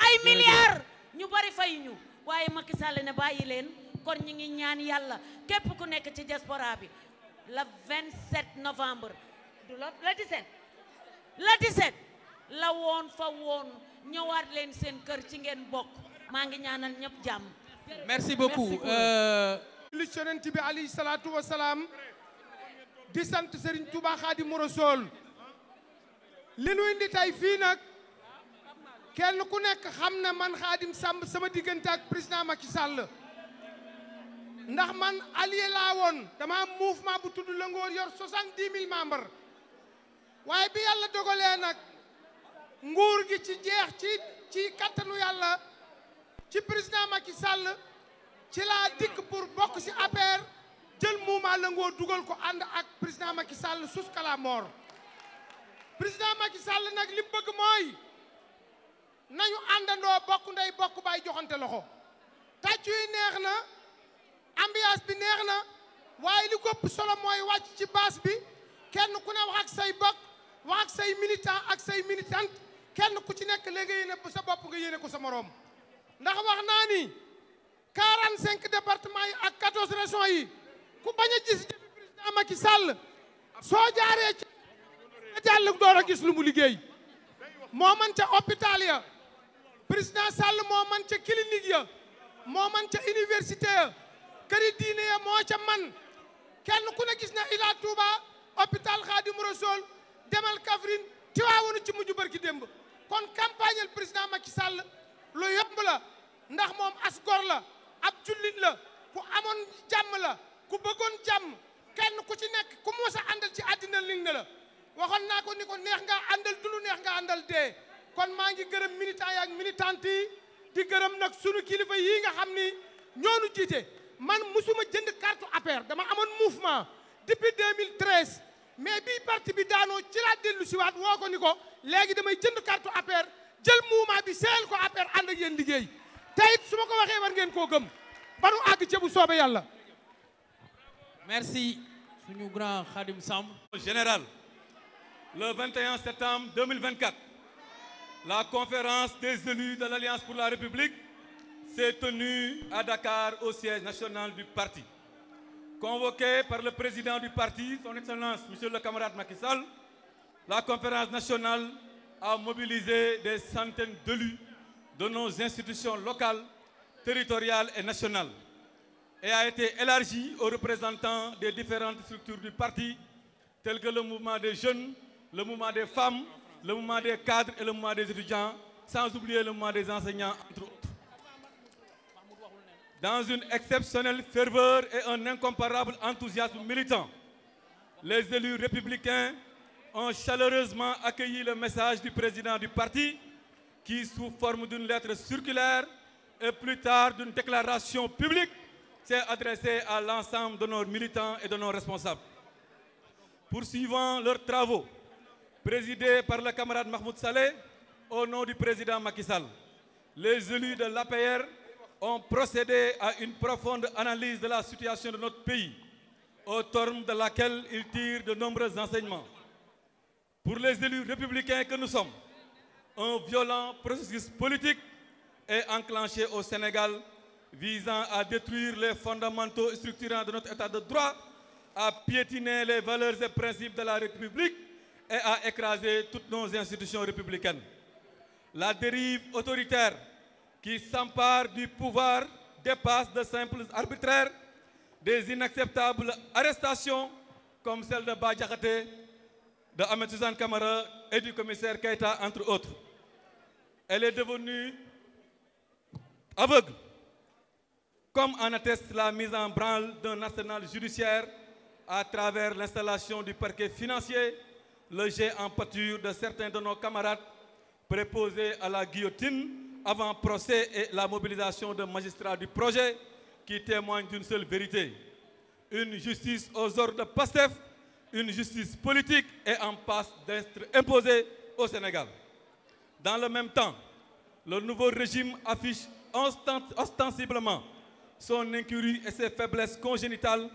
ay milliards ñu bari fay ñu waaye Macky Sall ne bàyyi leen kon ñi ngi ñaan yàlla képp ku nekk ci diaspora bi le 27 novembre du le 17 la woon fa woon ñëwaat leen seen kër ci ngeen bokk maa ngi ñaanal ñëpp jàmm. merci beaucoup. li Yonent bi alayhi salaatu wa salaam di sant Serigne Touba Khadimu Rasuul li nu indi tey fii nag kenn ku nekk xam na man Khadim Samb sama diggante ak président Macky Sall ndax man allié laa woon dama am mouvement bu tudd Lëngoor yor 70 000 membres waaye bi yàlla dogalee nag nguur gi ci jeex ci kattanu yàlla ci président Macky Sall ci laa dikk pour bokk ci APR jël mouvement Lëngoor dugal ko ànd ak président Macky Sall jusqu'à la mort président Macky Sall nag li mu bëgg mooy nañu àndandoo bokk ndey bokk baay joxante loxo tàccu yi neex na ambiance bi neex na waaye li ko ëpp solo mooy wàcc ci base bi kenn ku ne wax ak say bokk wax ak say militant ak say militante kenn ku ci nekk léegi yéene sa bopp nga yéene ko sa moroom ndax wax naa ni 45 départements yi ak 14 régions yi ku bañ a gis jëfi président Macky Sall soo jaaree ci jàll door a gis lu mu liggéey moo man ca hôpital ya président Sall moo man ca clinique ya moo man ca université ya këri diine ya moo ca man kenn ku ne gis na Ila Touba hôpital Khadimou Rassoul demal Kaffrine Tivaouane ci mujj barki démb kon campagne président Macky Sall lu yomb la ndax moom as gor la ab jullit la ku amoon jàmm la ku bëggoon jàmm kenn ku ci nekk ku mos a àndal ci àddina ling na la waxoon naa ko ni ko neex nga àndal dulu neex nga àndal dee kon maa ngi gërëm militant yi ak militante yi di gërëm nag sunu kilifa yii nga xam ni ñoonu jiite man musuma jënd carte APR dama amoon mouvement depuis 2013 mais bii parti bi daanoo ci laa dellu si waat woo ko ni ko léegi damay jënd carte APR jël mouvement bi seel ko APR ànd ak yéen liggéey te it su ma ko waxee war ngeen koo gëm ba nu àgg ca bu soobee yàlla. merci suñu grand Khadim Samb. Général, le 21 septembre 2024, la conférence des élus de l'Alliance pour la République s'est tenue à Dakar au siège national du parti. Convoquée par le président du parti, son Excellence, Monsieur le camarade Macky Sall, la conférence nationale a mobilisé des centaines d'élus de nos institutions locales, territoriales et nationales et a été élargie aux représentants des différentes structures du parti, tels que le mouvement des jeunes, le mouvement des femmes, le mouvement des cadres et le mouvement des étudiants, sans oublier le mouvement des enseignants, entre autres. Dans une exceptionnelle ferveur et un incomparable enthousiasme militant, les élus républicains ont chaleureusement accueilli le message du président du parti qui, sous forme d'une lettre circulaire et plus tard d'une déclaration publique, s'est adressé à l'ensemble de nos militants et de nos responsables. Poursuivant leurs travaux, présidés par le camarade Mahmoud Saleh, au nom du président Macky Sall, les élus de l'APR ont procédé à une profonde analyse de la situation de notre pays, au terme de laquelle ils tirent de nombreux enseignements. Pour les élus républicains que nous sommes, un violent processus politique est enclenché au Sénégal visant à détruire les fondamentaux structurants de notre état de droit, à piétiner les valeurs et principes de la République et à écraser toutes nos institutions républicaines. La dérive autoritaire qui s'emparent du pouvoir dépassent de simples arbitraires, des inacceptables arrestations comme celle de Bah Diakhaté, de Ahmed Suzanne Camara et du commissaire Keïta, entre autres. Elle est devenue aveugle, comme en atteste la mise en branle d'un arsenal judiciaire à travers l'installation du parquet financier, le jet en pâture de certains de nos camarades préposés à la guillotine avant procès et la mobilisation de magistrats du projet qui témoignent d'une seule vérité. Une justice aux ordres de Pastef, une justice politique est en passe d'être imposée au Sénégal. Dans le même temps, le nouveau régime affiche ostensiblement son incurie et ses faiblesses congénitales.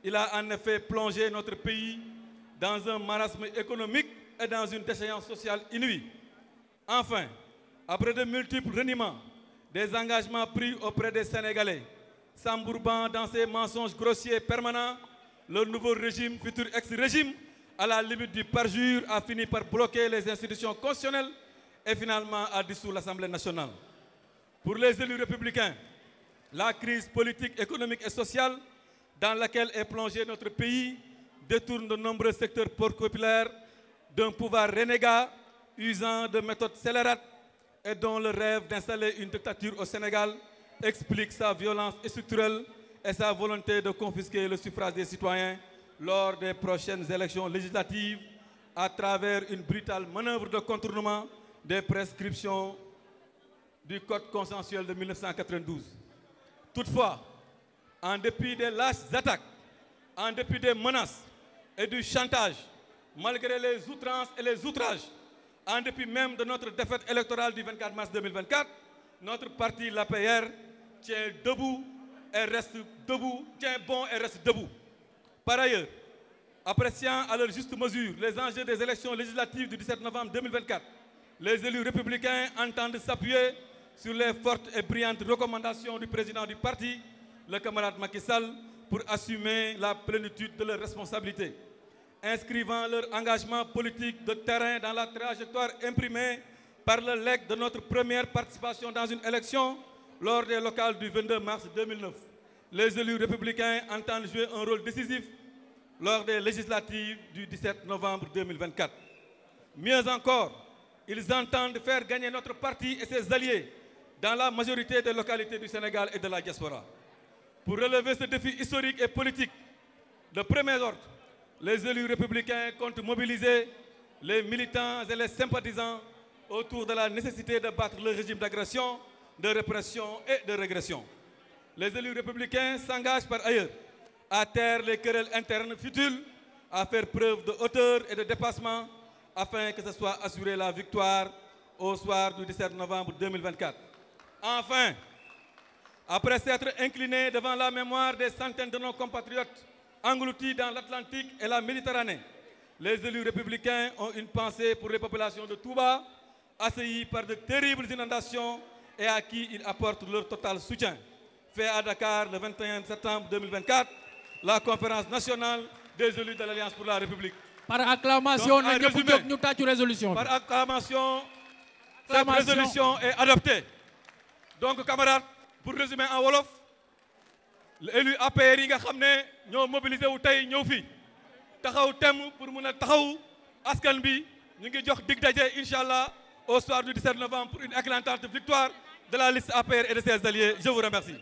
Il a en effet plongé notre pays dans un marasme économique et dans une déchéance sociale inouïe. Enfin, après de multiples reniements, des engagements pris auprès des Sénégalais, s'embourbant dans ses mensonges grossiers permanents, le nouveau régime, futur ex-régime, à la limite du parjure, a fini par bloquer les institutions constitutionnelles et finalement a dissous l'Assemblée nationale. Pour les élus républicains, la crise politique, économique et sociale dans laquelle est plongé notre pays détourne de nombreux secteurs populaires d'un pouvoir renégat, usant de méthodes scélérates et dont le rêve d'installer une dictature au Sénégal explique sa violence structurelle et sa volonté de confisquer le suffrage des citoyens lors des prochaines élections législatives à travers une brutale manœuvre de contournement des prescriptions du Code consensuel de 1992. Toutefois, en dépit des lâches attaques, en dépit des menaces et du chantage, malgré les outrances et les outrages, en dépit même de notre défaite électorale du 24 mars 2024, notre parti, l'APR, tient debout et reste debout, tient bon et reste debout. Par ailleurs, appréciant à leur juste mesure les enjeux des élections législatives du 17 novembre 2024, les élus républicains entendent s'appuyer sur les fortes et brillantes recommandations du président du parti, le camarade Macky Sall, pour assumer la plénitude de leurs responsabilités, inscrivant leur engagement politique de terrain dans la trajectoire imprimée par le legs de notre première participation dans une élection lors des locales du 22 mars 2009. Les élus républicains entendent jouer un rôle décisif lors des législatives du 17 novembre 2024. Mieux encore, ils entendent faire gagner notre parti et ses alliés dans la majorité des localités du Sénégal et de la diaspora. Pour relever ce défi historique et politique de premier ordre, les élus républicains comptent mobiliser les militants et les sympathisants autour de la nécessité de battre le régime d'agression, de répression et de régression. Les élus républicains s'engagent par ailleurs à taire les querelles internes futiles, à faire preuve de hauteur et de dépassement afin que ce soit assuré la victoire au soir du 17 novembre 2024. Enfin, après s'être inclinés devant la mémoire des centaines de nos compatriotes engloutis dans l'Atlantique et la Méditerranée, les élus républicains ont une pensée pour les populations de Touba, assaillies par de terribles inondations et à qui ils apportent leur total soutien. Fait à Dakar le 21 septembre 2024, la conférence nationale des élus de l'Alliance pour la République. Par acclamation, par acclamation, cette résolution est adoptée. Donc, camarades, pour résumer en wolof, l'élu APR yi nga xamné ñoo mobilisé wu tay ñëw fi taxaw tem pour mëna taxaw askan bi ñu ngi jox dig dajé inshallah au soir du 17 novembre pour une éclatante victoire de la liste APR et de ses alliés. Je vous remercie.